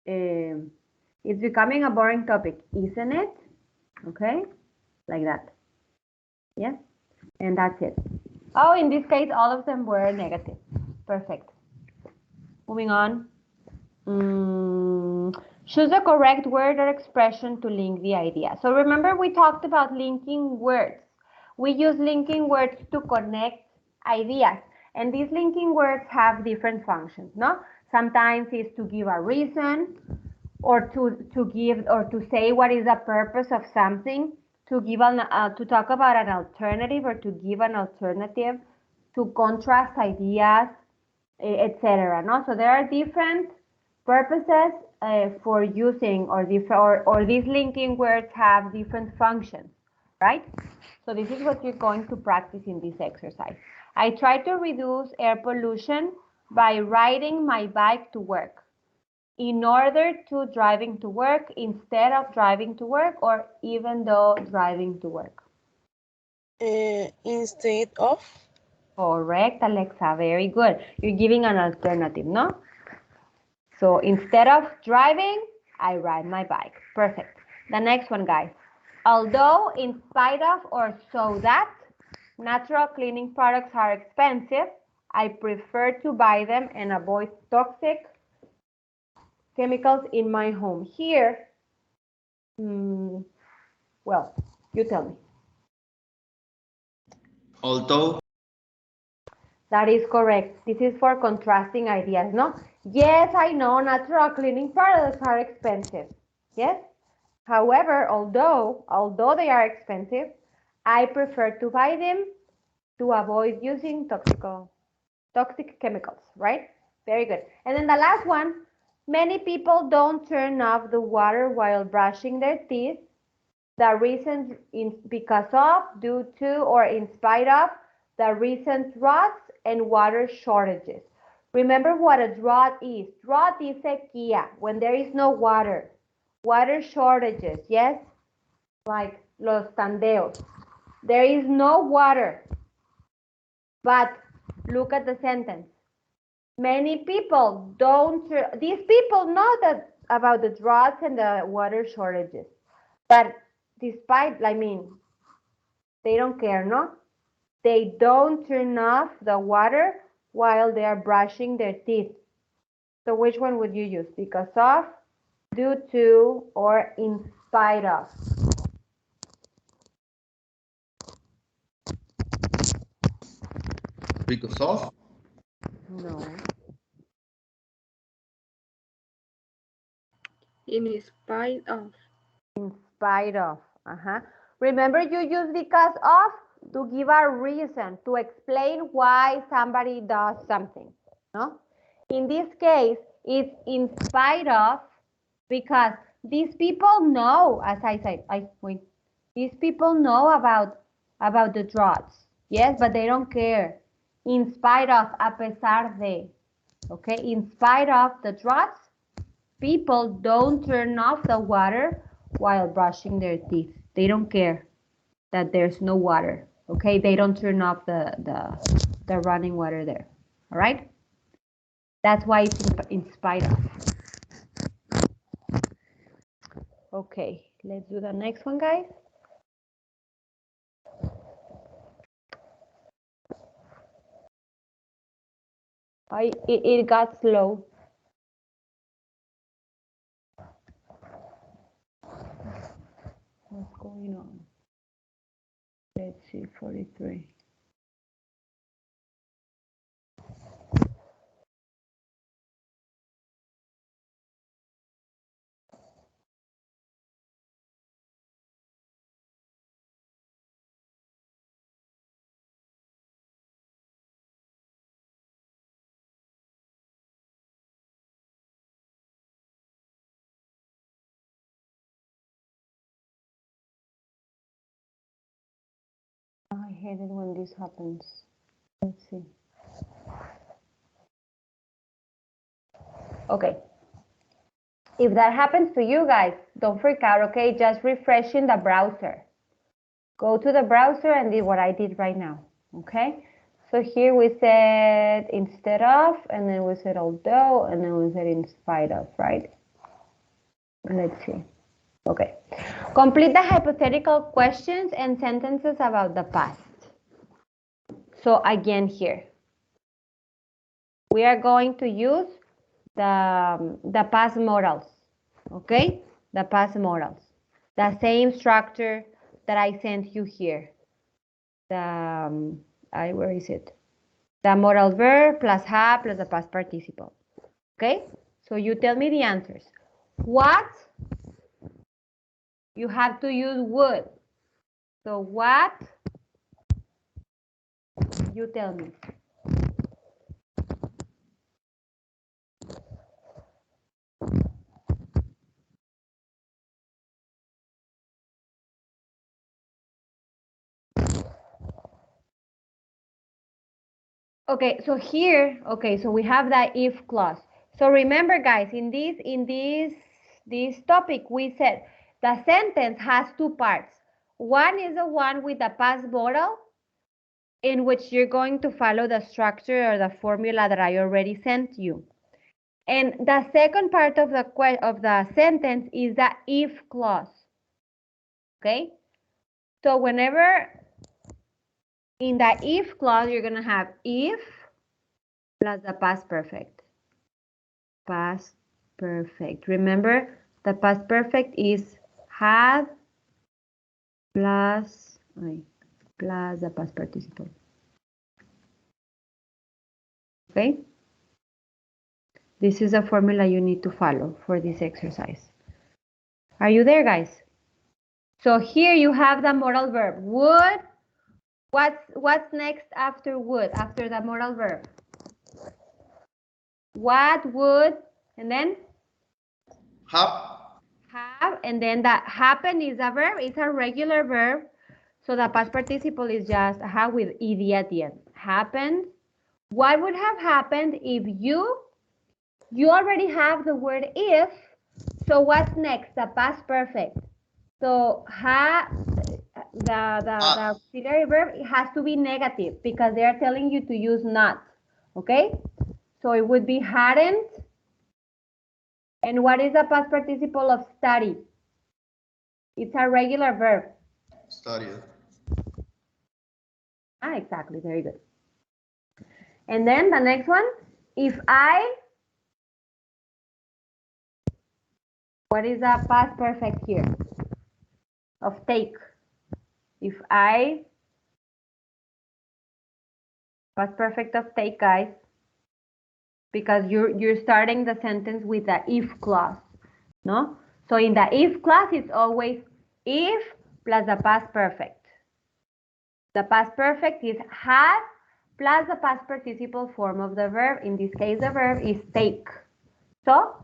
it's becoming a boring topic, isn't it? Okay, like that. Yeah, and that's it. Oh, in this case, all of them were negative. Perfect. Moving on. Choose the correct word or expression to link the idea. So remember we talked about linking words. We use linking words to connect ideas. And these linking words have different functions, no? Sometimes it's to give a reason, or to give or to say what is the purpose of something, to give to talk about an alternative or to give an alternative, to contrast ideas, etc. No, so there are different purposes for using or these linking words have different functions, right? So this is what you're going to practice in this exercise. I try to reduce air pollution by riding my bike to work, in order to driving to work, instead of driving to work, or even though driving to work. Instead of. Correct, Alexa, very good. You're giving an alternative, no? So instead of driving, I ride my bike. Perfect. The next one, guys. Although, in spite of, or so that natural cleaning products are expensive, I prefer to buy them and avoid toxic chemicals in my home. Here, well, you tell me. Although. That is correct. This is for contrasting ideas, no? Yes, I know natural cleaning products are expensive. Yes? However, although they are expensive, I prefer to buy them to avoid using toxic chemicals, right? Very good. And then the last one, many people don't turn off the water while brushing their teeth. The reason is because of, due to, or in spite of the recent droughts and water shortages. Remember what a drought is. Drought is sequía, when there is no water. Water shortages, yes? Like los tandeos. There is no water. But look at the sentence. Many people don't, these people know that about the droughts and the water shortages. But despite, I mean, they don't care, no? They don't turn off the water while they are brushing their teeth. So which one would you use? Because of, due to, or in spite of? Because of. No. In spite of. In spite of. Remember, you use because of to give a reason, to explain why somebody does something, no? In this case, it's in spite of, because these people know, as I said, these people know about the droughts, yes, but they don't care. In spite of, a pesar de, okay? In spite of the droughts, people don't turn off the water while brushing their teeth. They don't care that there's no water, okay? They don't turn off the running water there, all right? That's why it's in spite of. Okay, let's do the next one, guys. It got slow. What's going on? Let's see, 43. I hate it when this happens. Let's see. Okay. If that happens to you guys, don't freak out, okay? Just refreshing the browser. Go to the browser and do what I did right now, okay? So here we said instead of, and then we said although, and then we said in spite of, right? Let's see. Okay. Complete the hypothetical questions and sentences about the past. So again here, we are going to use the past modals. okay? The past modals. The same structure that I sent you here. The, where is it? The modal verb plus have plus the past participle. Okay? So you tell me the answers. What? You have to use would. So what? You tell me. Okay, so here, okay, so we have that if clause. So remember, guys, in this topic, we said the sentence has two parts. One is the one with the past modal, in which you're going to follow the structure or the formula that I already sent you. And the second part of the sentence is the if clause. Okay? So whenever in the if clause, you're going to have if plus the past perfect. Past perfect. Remember, the past perfect is had plus the past participle. Okay? This is a formula you need to follow for this exercise. Are you there, guys? So here you have the modal verb. Would. What's next after would, after the modal verb? What would, and then? Have. Have, and then that happen is a verb. It's a regular verb. So the past participle is just have with ed at the end. Happened. What would have happened if you already have the word if? So what's next? The past perfect. So the auxiliary verb, it has to be negative because they are telling you to use not. Okay? So it would be hadn't. And what is the past participle of study? It's a regular verb. Studied. Exactly. Very good. And then the next one, if I, what is the past perfect here? Of take. If I, past perfect of take, guys, because you're starting the sentence with the if clause, no? So in the if clause, it's always if plus the past perfect. The past perfect is had plus the past participle form of the verb. In this case, the verb is take. So,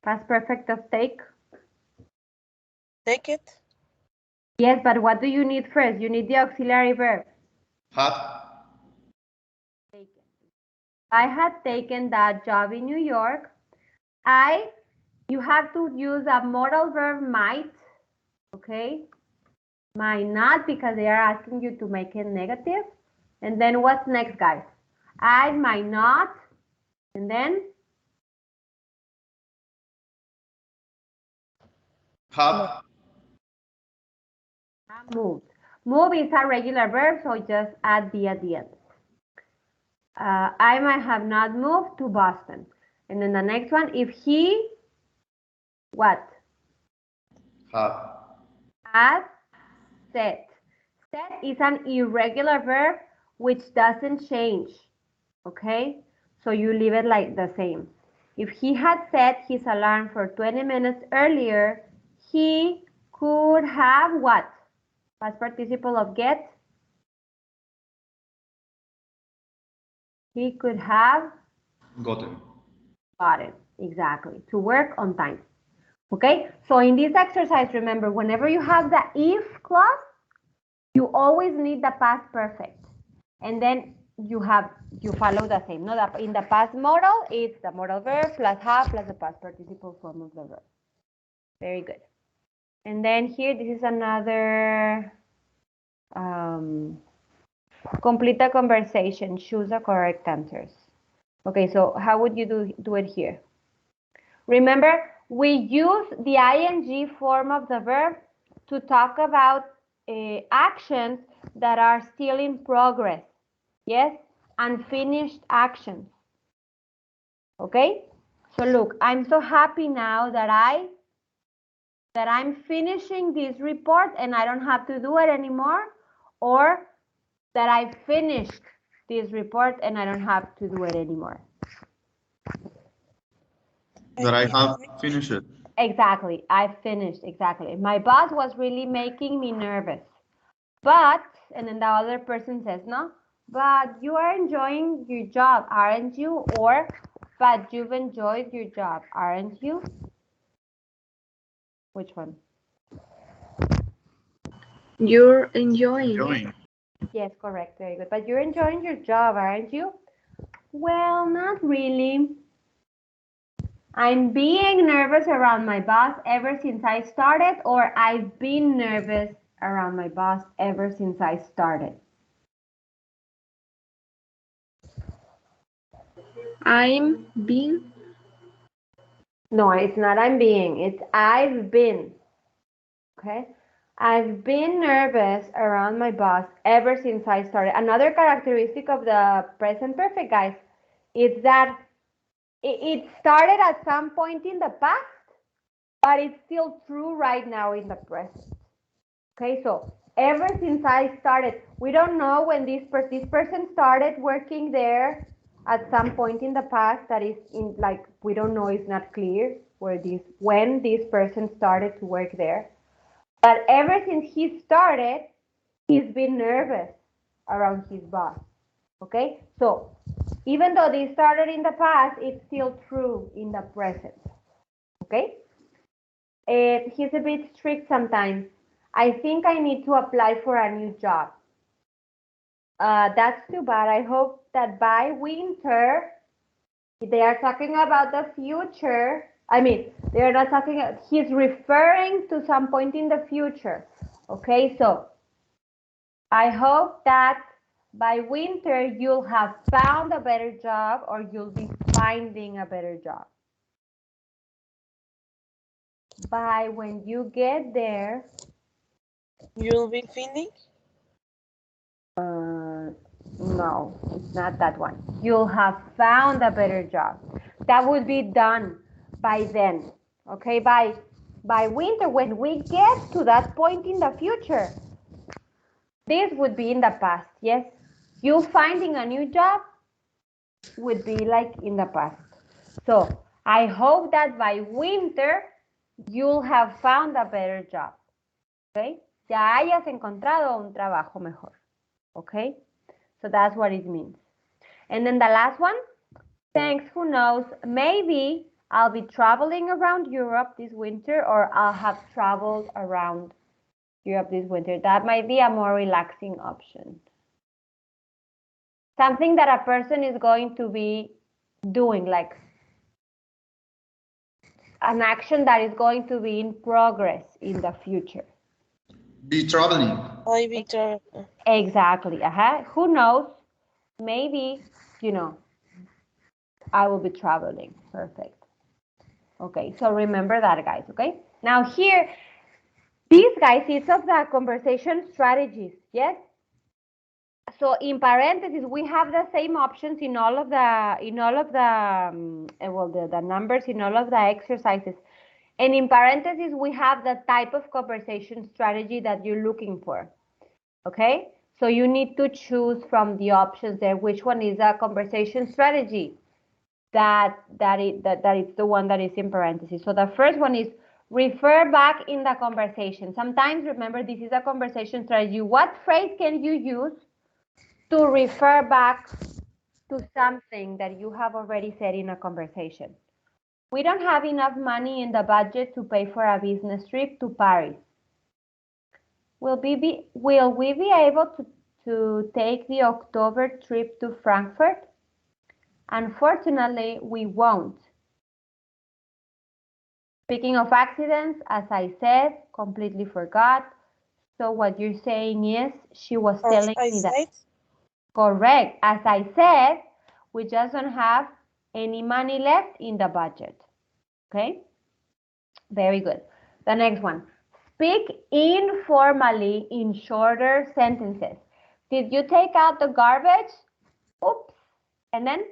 past perfect of take. Take it. Yes, but what do you need first? You need the auxiliary verb. Had. Taken. I had taken that job in New York. You have to use a modal verb might, okay? Might not, because they are asking you to make it negative. And then what's next, guys? I might not, and then? Have. Moved. Move is a regular verb, so just add the at the end. I might have not moved to Boston. And then the next one, if he, what? Had said. Said is an irregular verb which doesn't change. Okay? So you leave it like the same. If he had set his alarm for 20 minutes earlier, he could have what? Past participle of get. He could have Gotten. got it. Exactly. To work on time. Okay? So in this exercise, remember, whenever you have the if clause, you always need the past perfect. And then you follow the same. No, in the past modal, it's the modal verb plus have plus the past participle form of the verb. Very good. And then here, this is another complete the conversation, choose the correct answers. Okay, so how would you do it here? Remember, we use the ing form of the verb to talk about actions that are still in progress. Yes, unfinished actions. Okay, So look, I'm so happy now that I'm finishing this report and I don't have to do it anymore, or that I finished this report and I don't have to do it anymore. That I have finished it. Exactly, I finished, exactly. My boss was really making me nervous. But, and then the other person says, no, but you are enjoying your job, aren't you? Or, but you've enjoyed your job, aren't you? Which one? You're enjoying. Enjoying. Yes, correct, very good. But you're enjoying your job, aren't you? Well, not really. I'm being nervous around my boss ever since I started, or I've been nervous around my boss ever since I started. I'm being. No, it's not I'm being, it's I've been. Okay? I've been nervous around my boss ever since I started. Another characteristic of the present perfect, guys, is that it started at some point in the past, but it's still true right now in the present. Okay, so ever since I started, we don't know when this person started working there at some point in the past. That is in, like, we don't know, it's not clear when this person started to work there. But ever since he started, he's been nervous around his boss. Okay, so even though this started in the past, it's still true in the present. Okay, he's a bit strict sometimes. I think I need to apply for a new job. That's too bad. I hope that by winter, they are talking about the future. I mean, they are not talking, he's referring to some point in the future. Okay, so I hope that by winter you'll have found a better job, or you'll be finding a better job. By when you get there, You'll be finding? no, it's not that one. You'll have found a better job. That would be done by then. Okay, by winter, when we get to that point in the future, this would be in the past, yes? You finding a new job would be like in the past. So I hope that by winter you'll have found a better job. Okay? Ya hayas encontrado un trabajo mejor. Okay? So that's what it means. And then the last one, thanks, who knows, maybe I'll be traveling around Europe this winter, or I'll have traveled around Europe this winter. That might be a more relaxing option. Something that a person is going to be doing, like an action that is going to be in progress in the future. Be traveling. Hi, Victor. Exactly. Who knows? Maybe, I will be traveling. Perfect. Okay, so remember that, guys, okay? Now here, these guys, it's of the conversation strategies, yes? So in parentheses, we have the same options in all of the the numbers in all of the exercises. And in parentheses, we have the type of conversation strategy that you're looking for. Okay? So you need to choose from the options there which one is a conversation strategy. That it's the one that is in parentheses. So the first one is refer back in the conversation. Sometimes, remember, this is a conversation strategy. What phrase can you use to refer back to something that you have already said in a conversation? We don't have enough money in the budget to pay for a business trip to Paris. Will we be able to take the October trip to Frankfurt? Unfortunately, we won't. Speaking of accidents, as I said, completely forgot. So what you're saying is, she was telling me that. Correct. As I said, we just don't have any money left in the budget. Okay? Very good. The next one. Speak informally in shorter sentences. Did you take out the garbage? Oops. And then,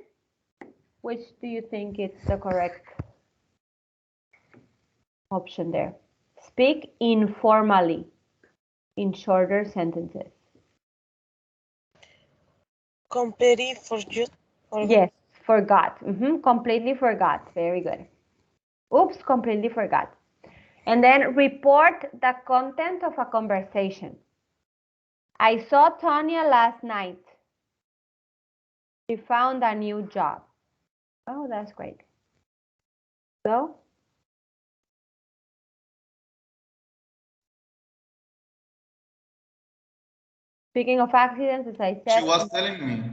which do you think is the correct option there. Speak informally in shorter sentences. Completely forgot. Yes, forgot. Completely forgot. Very good. Oops, completely forgot. And then report the content of a conversation. I saw Tonya last night. She found a new job. Oh, that's great. So, speaking of accidents, as I said. She was telling me.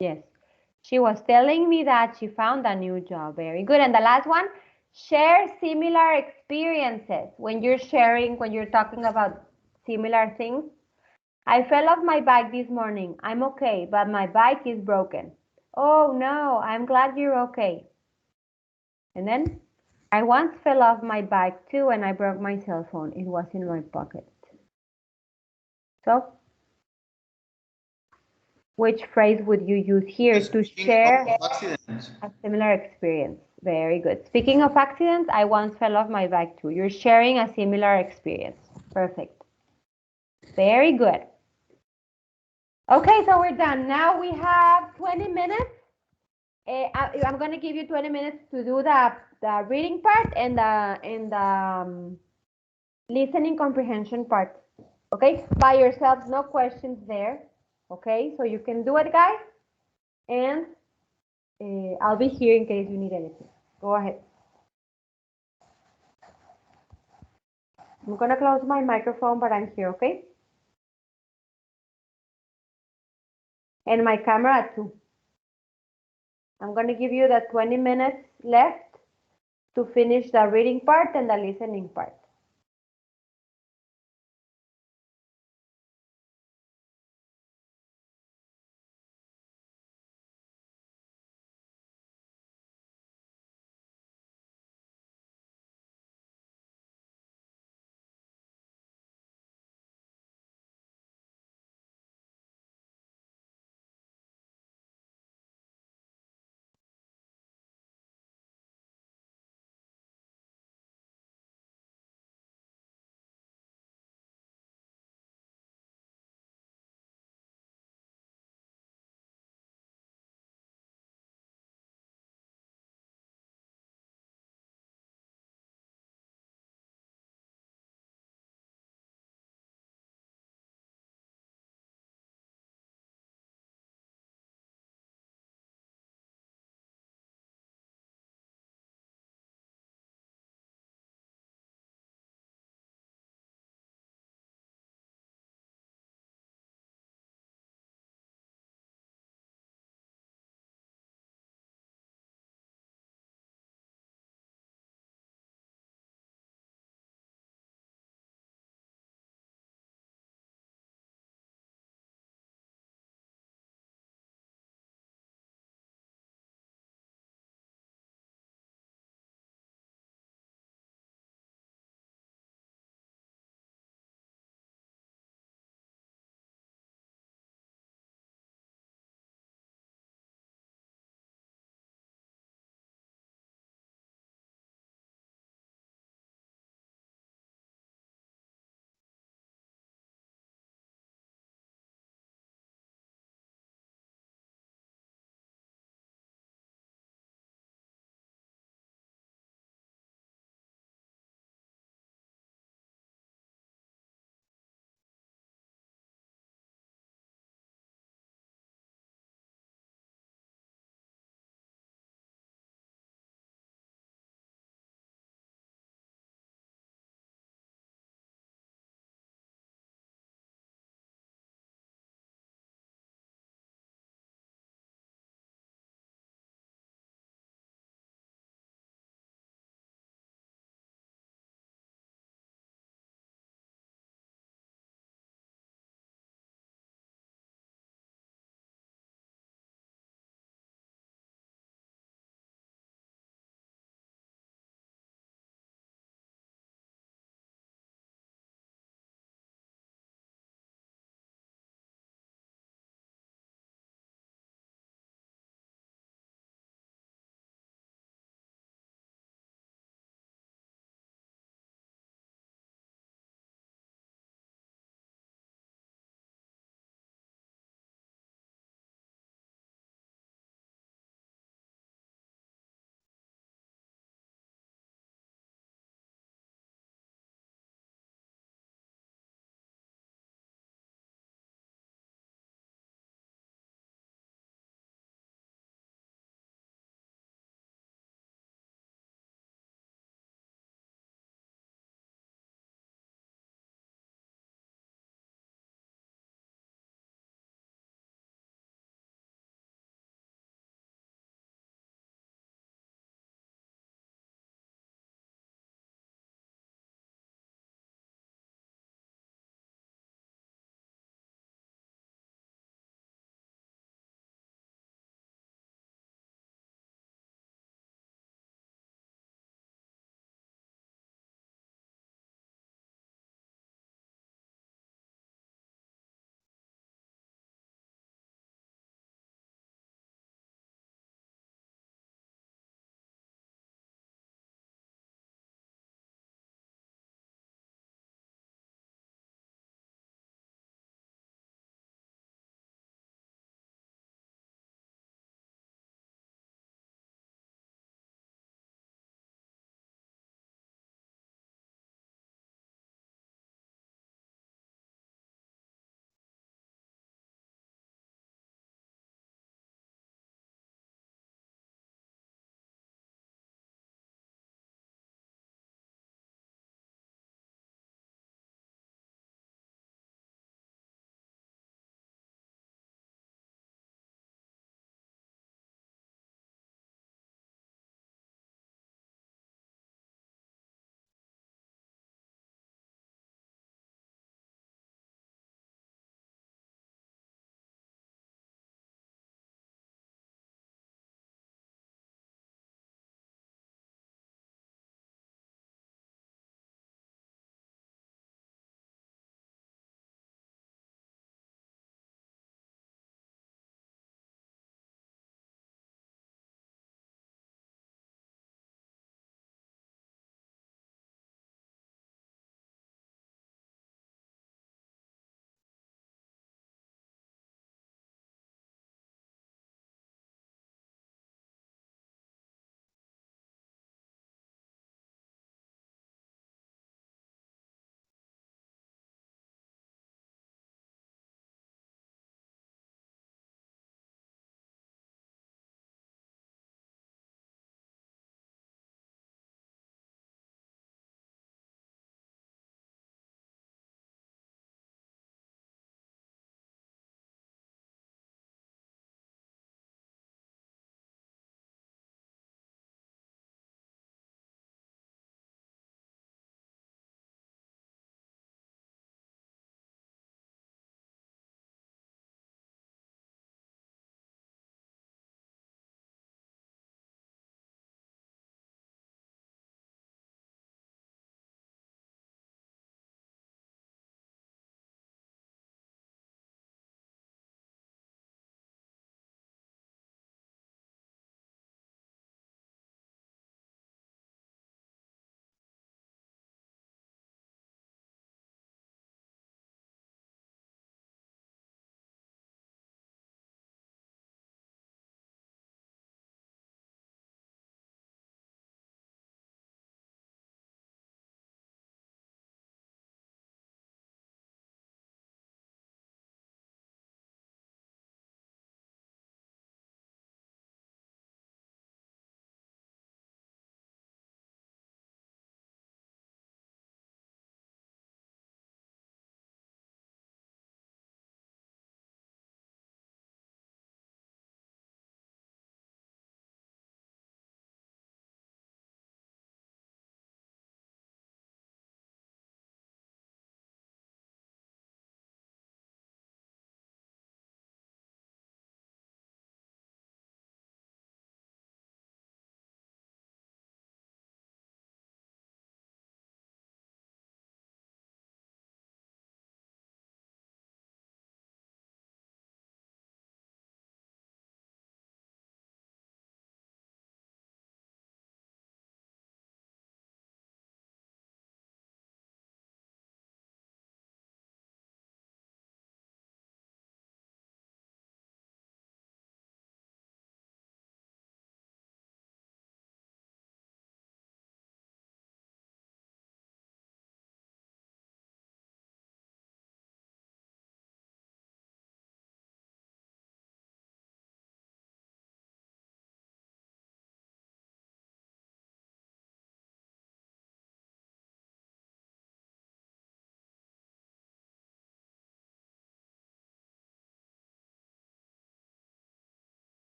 Yes. She was telling me that she found a new job. Very good. And the last one, share similar experiences. When you're sharing, when you're talking about similar things. I fell off my bike this morning. I'm okay, but my bike is broken. Oh no, I'm glad you're okay. And then, I once fell off my bike too and I broke my cell phone. It was in my pocket. So, which phrase would you use here to share a similar experience? Very good. Speaking of accidents, I once fell off my bike too. You're sharing a similar experience. Perfect. Very good. Okay, so we're done. Now we have 20 minutes. I'm going to give you 20 minutes to do the reading part and the listening comprehension part. Okay, by yourselves, no questions there. Okay, so you can do it, guys. And I'll be here in case you need anything. Go ahead. I'm gonna close my microphone, but I'm here, okay? And my camera too. I'm gonna give you the 20 minutes left to finish the reading part and the listening part.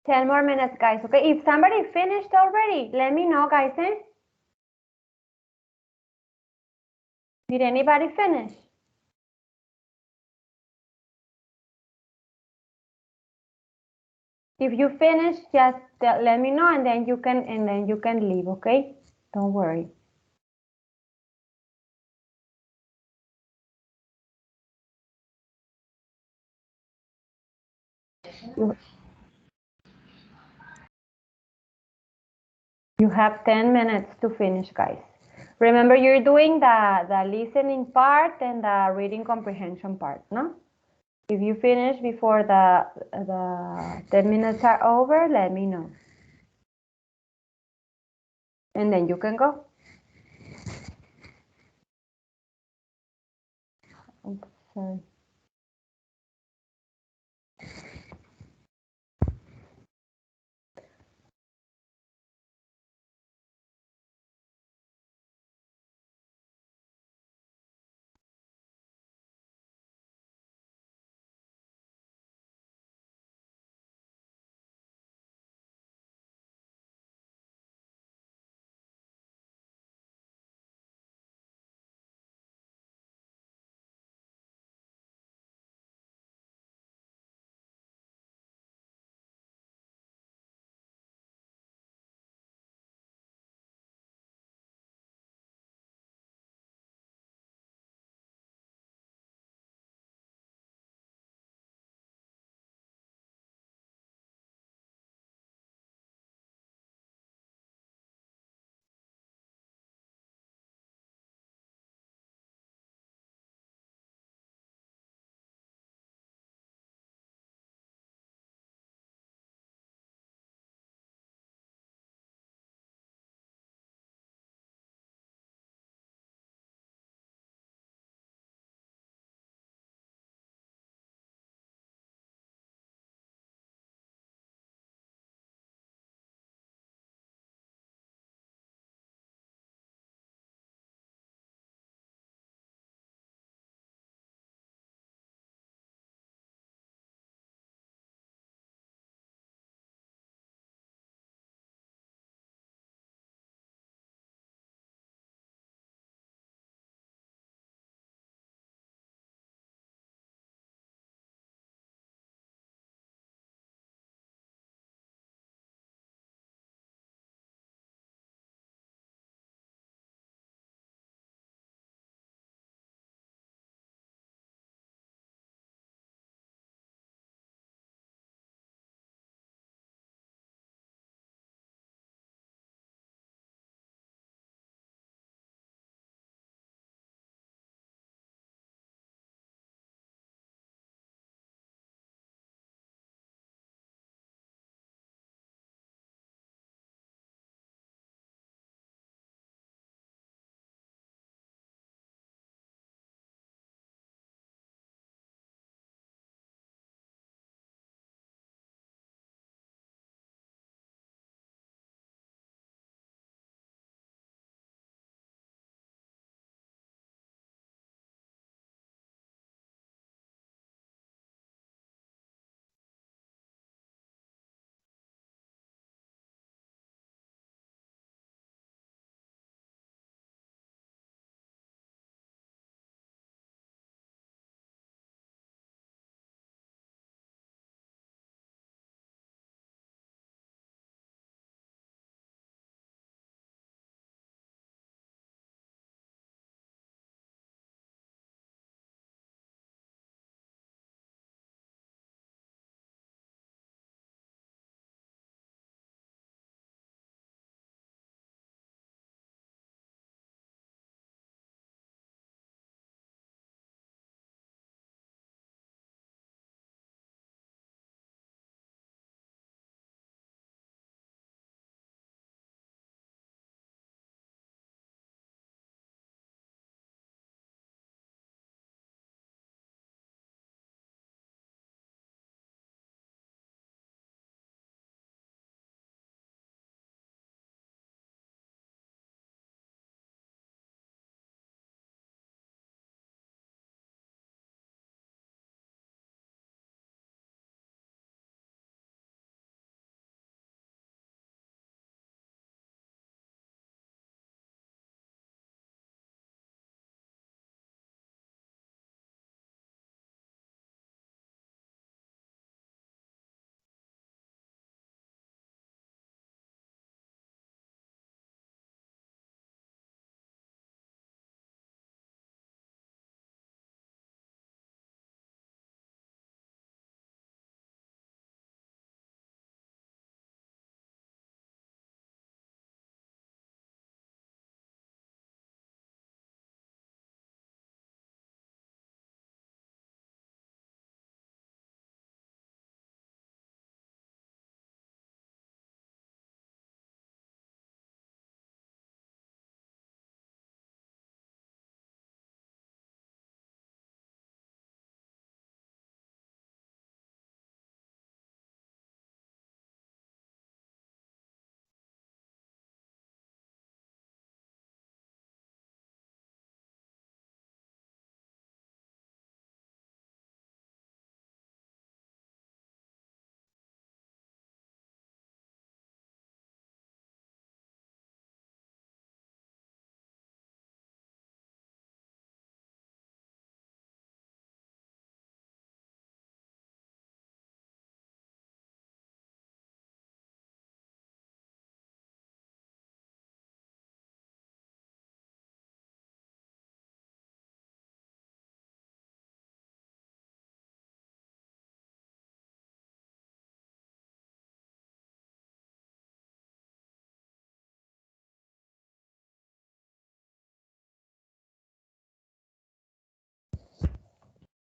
10 more minutes, guys. Okay, if somebody finished already, let me know, guys. Did anybody finish? If you finish, just let me know, and then you can leave. Okay, don't worry. You have 10 minutes to finish, guys. Remember, you're doing the listening part and the reading comprehension part, no? If you finish before the 10 minutes are over, let me know. And then you can go. Oops, sorry.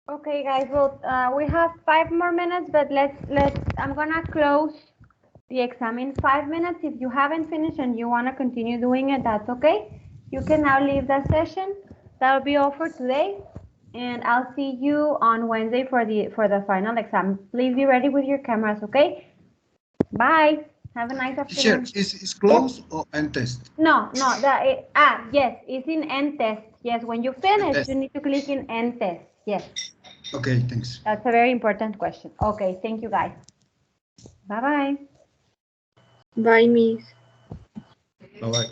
Okay, guys, well, we have 5 more minutes, but I'm gonna close the exam in 5 minutes. If you haven't finished and you wanna continue doing it, that's okay. You can now leave the session. That'll be all for today. And I'll see you on Wednesday for the final exam. Please be ready with your cameras, okay? Bye. Have a nice Teacher, afternoon. is close or end test? No, yes, it's in end test. Yes, when you finish, test. you need to click in end test. Yes, Okay, thanks. that's a very important question. Okay, thank you guys. Bye-bye. Bye, Miss. Bye-bye.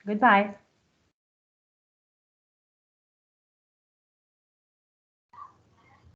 Goodbye.